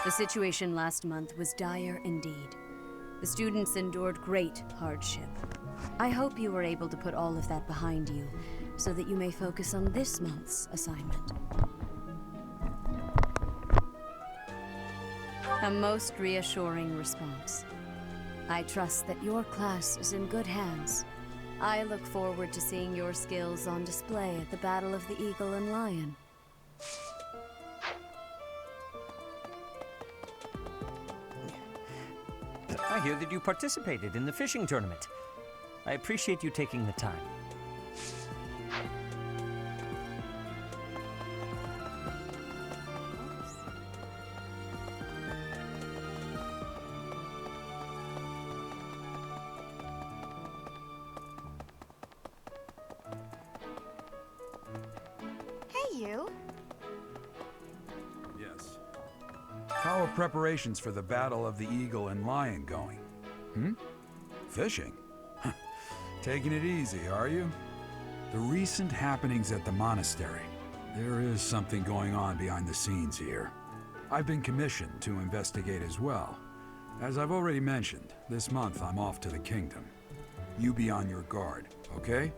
K: The situation last month was dire indeed. The students endured great hardship. I hope you were able to put all of that behind you, so that you may focus on this month's assignment. A most reassuring response. I trust that your class is in good hands. I look forward to seeing your skills on display at the Battle of the Eagle and Lion.
M: I hear that you participated in the fishing tournament. I appreciate you taking the time.
A: Hey, you.
O: Yes. How are preparations for the Battle of the Eagle and Lion going? Fishing? Taking it easy, are you? The recent happenings at the monastery. There is something going on behind the scenes here. I've been commissioned to investigate as well. As I've already mentioned, this month I'm off to the kingdom. You be on your guard, okay?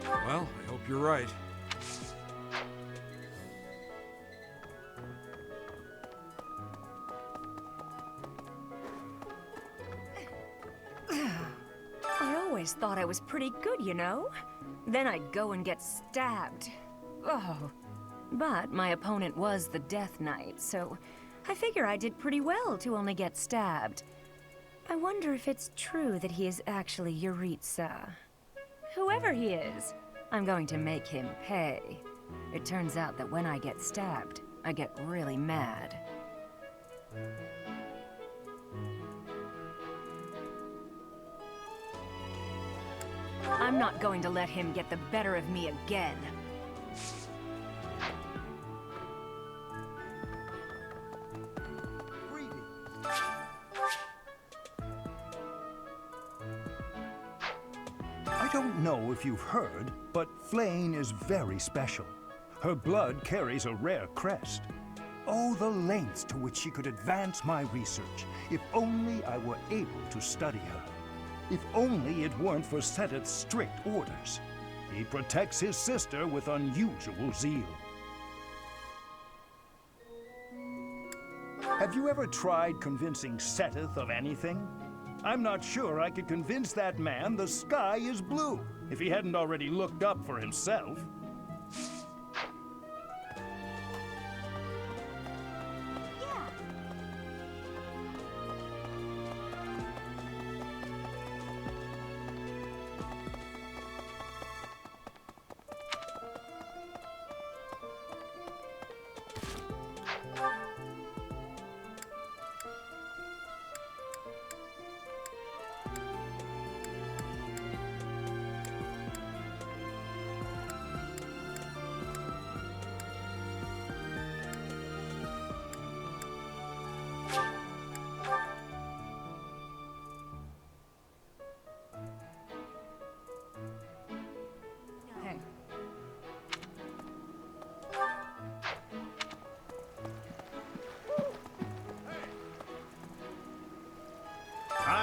O: Well, I hope you're right.
V: I always thought I was pretty good, you know? Then I'd go and get stabbed. Oh. But my opponent was the Death Knight, so I figure I did pretty well to only get stabbed. I wonder if it's true that he is actually Yuritsa. Whoever he is, I'm going to make him pay. It turns out that when I get stabbed, I get really mad. I'm not going to let him get the better of me again.
R: I don't know if you've heard, but Flane is very special. Her blood carries a rare crest. Oh, the lengths to which she could advance my research, if only I were able to study her. If only it weren't for Seteth's strict orders. He protects his sister with unusual zeal. Have you ever tried convincing Seteth of anything? I'm not sure I could convince that man the sky is blue, if he hadn't already looked up for himself.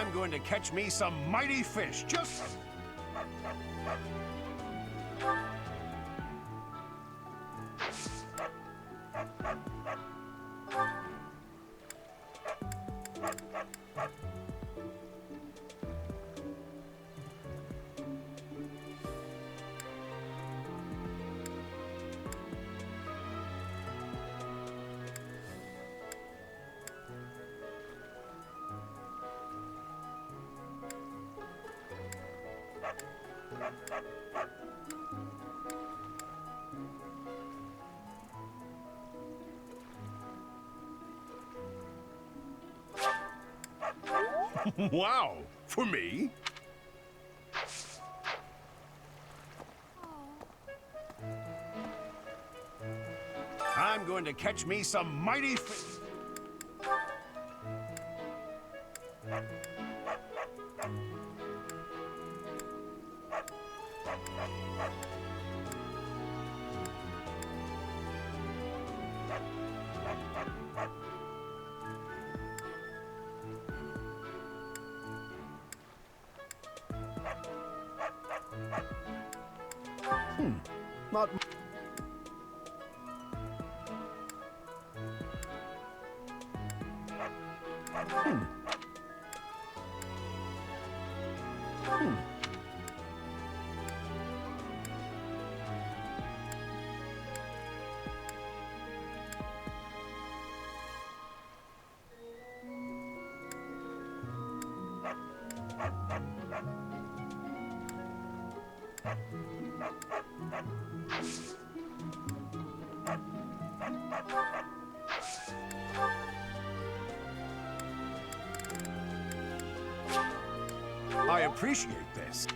R: I'm going to catch me some mighty fish, just... Wow, for me? I'm going to catch me some mighty fish. Not... I appreciate this.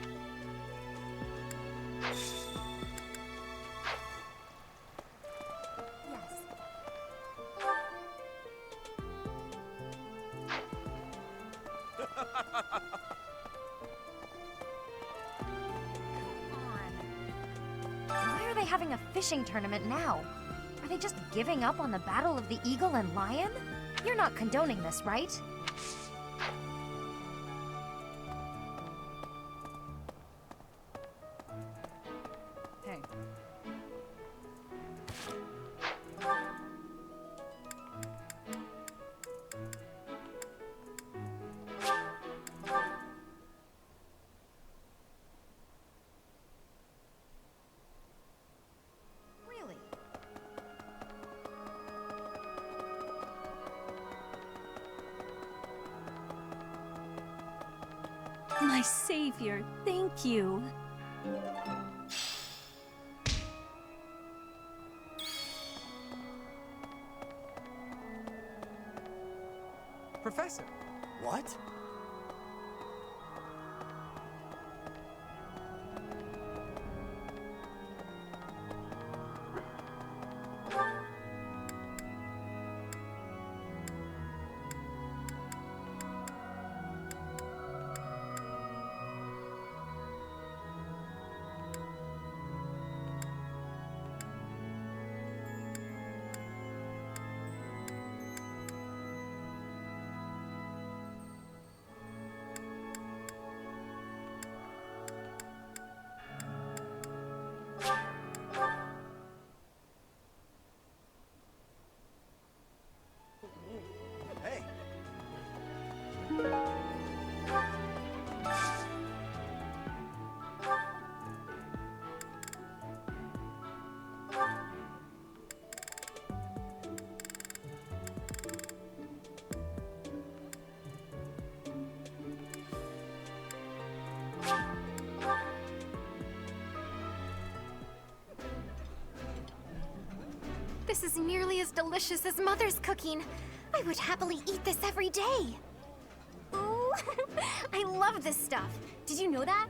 V: Why are they having a fishing tournament now? Are they just giving up on the Battle of the Eagle and Lion? You're not condoning this, right?
K: Hey.
A: Really?
V: My savior, thank you.
D: Professor! What? Hey!
A: This is nearly as delicious as Mother's cooking. I would happily eat this every day. Ooh, I love this stuff. Did you know that?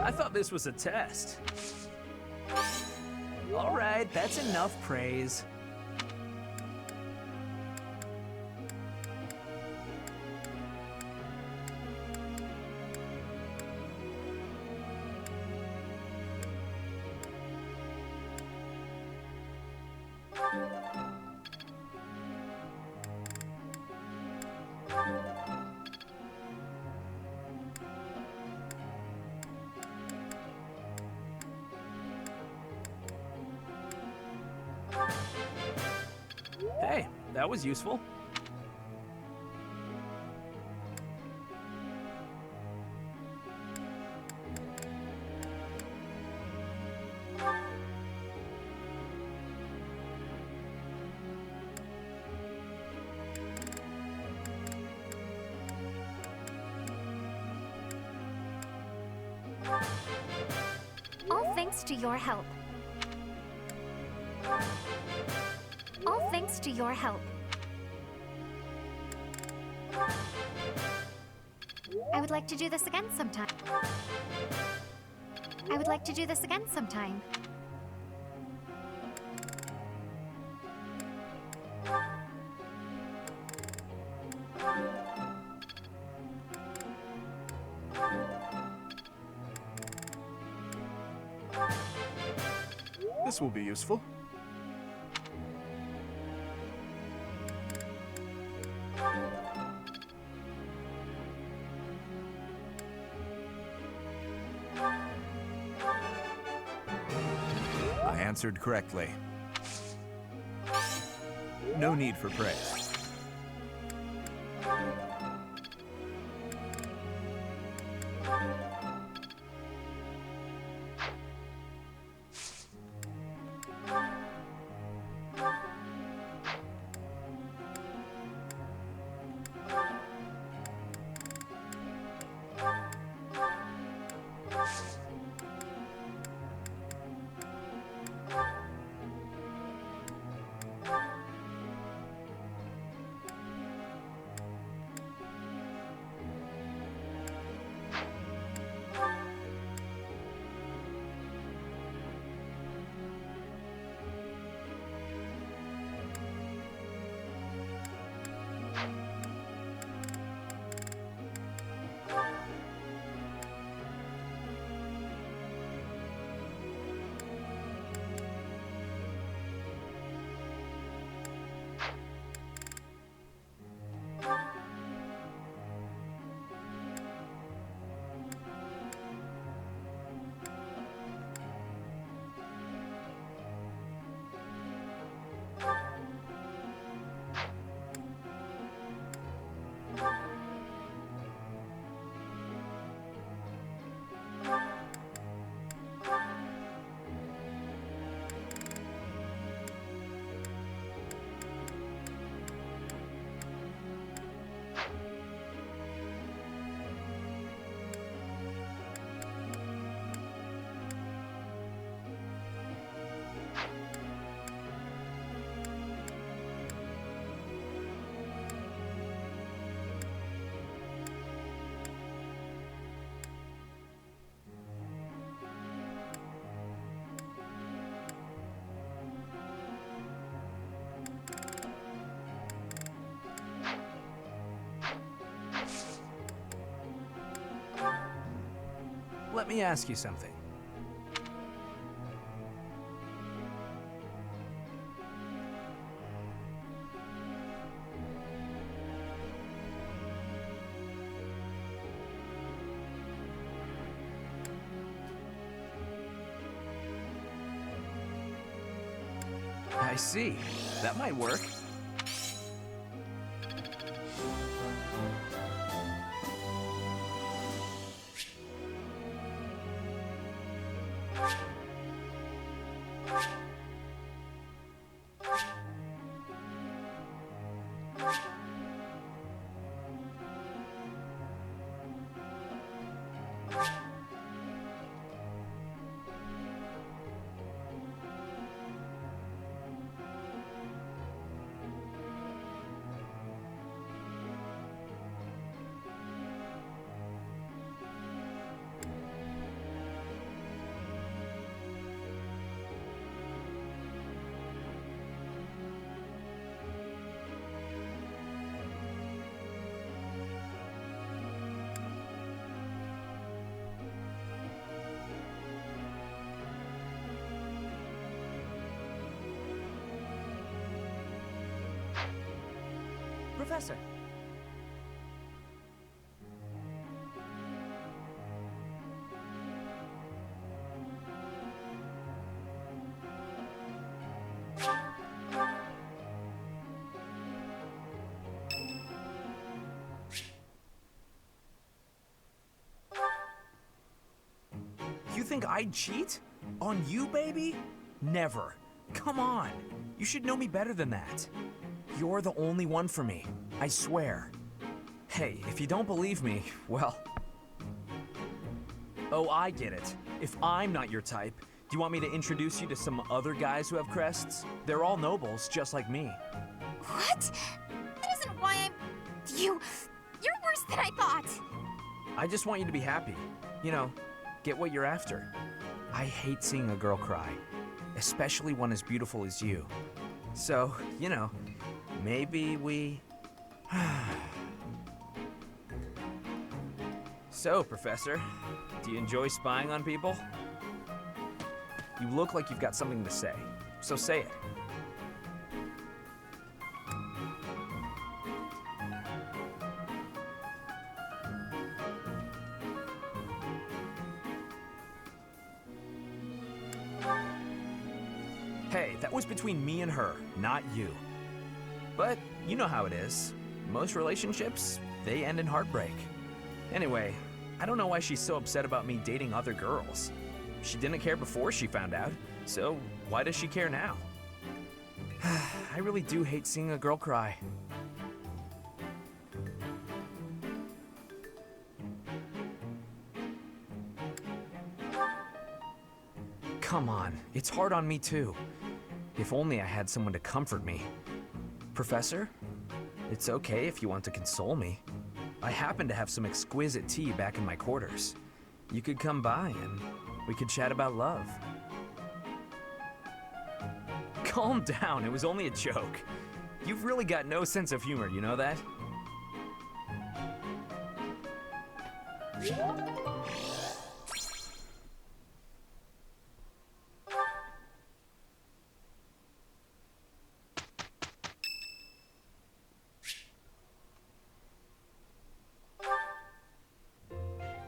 C: I thought this was a test. All right, that's enough praise. Hey, that was useful.
A: All thanks to your help. All thanks to your help. I would like to do this again sometime. I would like to do this again sometime.
C: This will be useful.
Q: I answered correctly. No need for praise.
C: let me ask you something. I see. That might work.
Y: Professor!
N: You think I'd cheat? On you, baby? Never. Come on. You should know me better than that. You're the only one for me. I swear. Hey, if you don't believe me, well... Oh, I get it. If I'm not your type, do you want me to introduce you to some other guys who have crests? They're all nobles, just like me.
A: What? That isn't why I'm... You're worse than I thought!
N: I just want you to be happy. You know, get what you're after. I hate seeing a girl cry, especially one as beautiful as you. So, you know, maybe we... So, Professor, do you enjoy spying on people? You look like you've got something to say, so say it. Hey, that was between me and her, not you. But you know how it is. Most relationships, they end in heartbreak. Anyway, I don't know why she's so upset about me dating other girls. She didn't care before she found out, so why does she care now? I really do hate seeing a girl cry. Come on, it's hard on me too. If only I had someone to comfort me. Professor, it's okay if you want to console me. I happen to have some exquisite tea back in my quarters. You could come by and we could chat about love. Calm down, it was only a joke. You've really got no sense of humor, you know that?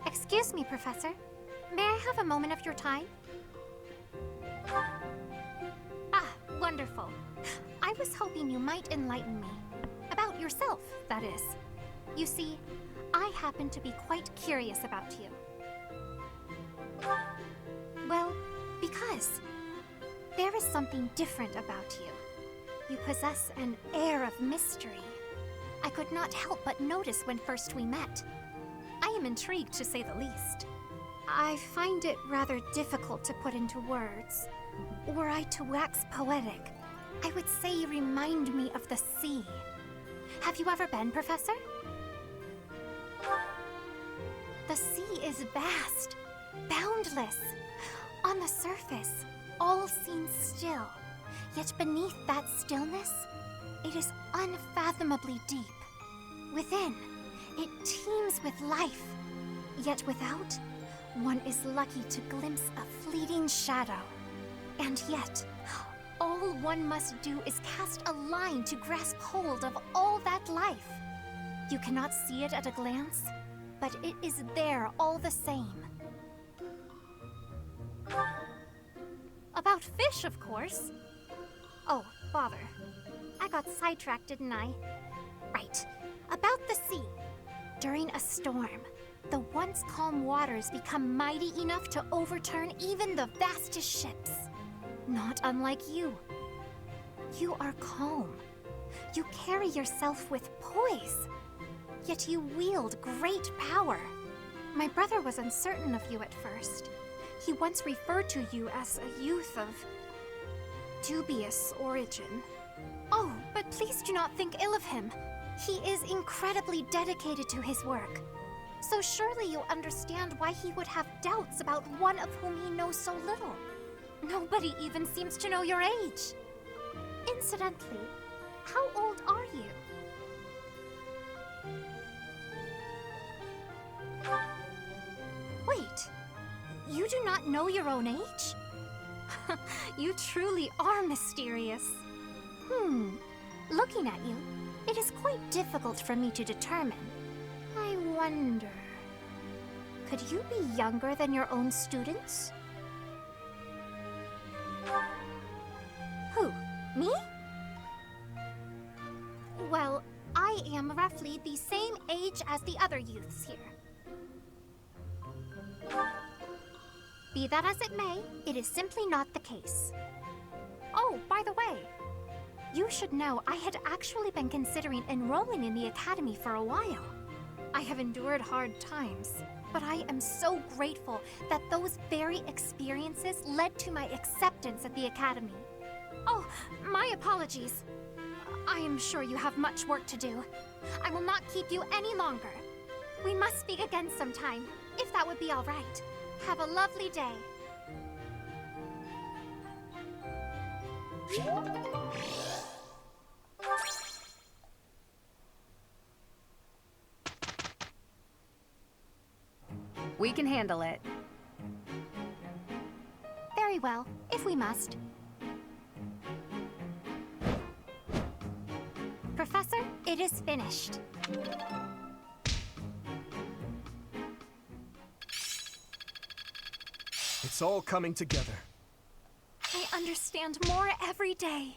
A: Excuse me, Professor. May I have a moment of your time? Ah, wonderful. I was hoping you might enlighten me. About yourself, that is. You see, I happen to be quite curious about you. Well, because there is something different about you. You possess an air of mystery. I could not help but notice when first we met. I am intrigued, to say the least. I find it rather difficult to put into words. Were I to wax poetic, I would say you remind me of the sea. Have you ever been, Professor? The sea is vast, boundless. On the surface, all seems still. Yet beneath that stillness, it is unfathomably deep. Within, it teems with life. Yet without, One is lucky to glimpse a fleeting shadow. And yet, all one must do is cast a line to grasp hold of all that life. You cannot see it at a glance, but it is there all the same. About fish, of course. Oh, bother. I got sidetracked, didn't I? Right. About the sea. During a storm, the once calm waters become mighty enough to overturn even the vastest ships. Not unlike you. You are calm. You carry yourself with poise. Yet you wield great power. My brother was uncertain of you at first. He once referred to you as a youth of dubious origin. Oh, but please do not think ill of him. He is incredibly dedicated to his work. So surely you understand why he would have doubts about one of whom he knows so little. Nobody even seems to know your age. Incidentally, how old are you? Wait, you do not know your own age? You truly are mysterious. Looking at you, it is quite difficult for me to determine. I wonder... Could you be younger than your own students? Who? Me? Well, I am roughly the same age as the other youths here. Be that as it may, it is simply not the case. Oh, by the way, you should know I had actually been considering enrolling in the academy for a while. I have endured hard times, but I am so grateful that those very experiences led to my acceptance at the academy. Oh, my apologies. I am sure you have much work to do. I will not keep you any longer. We must speak again sometime, if that would be all right. Have a lovely day.
E: We can handle it.
A: Very well, if we must. Professor, it is finished.
C: It's all coming together.
A: I understand more every day.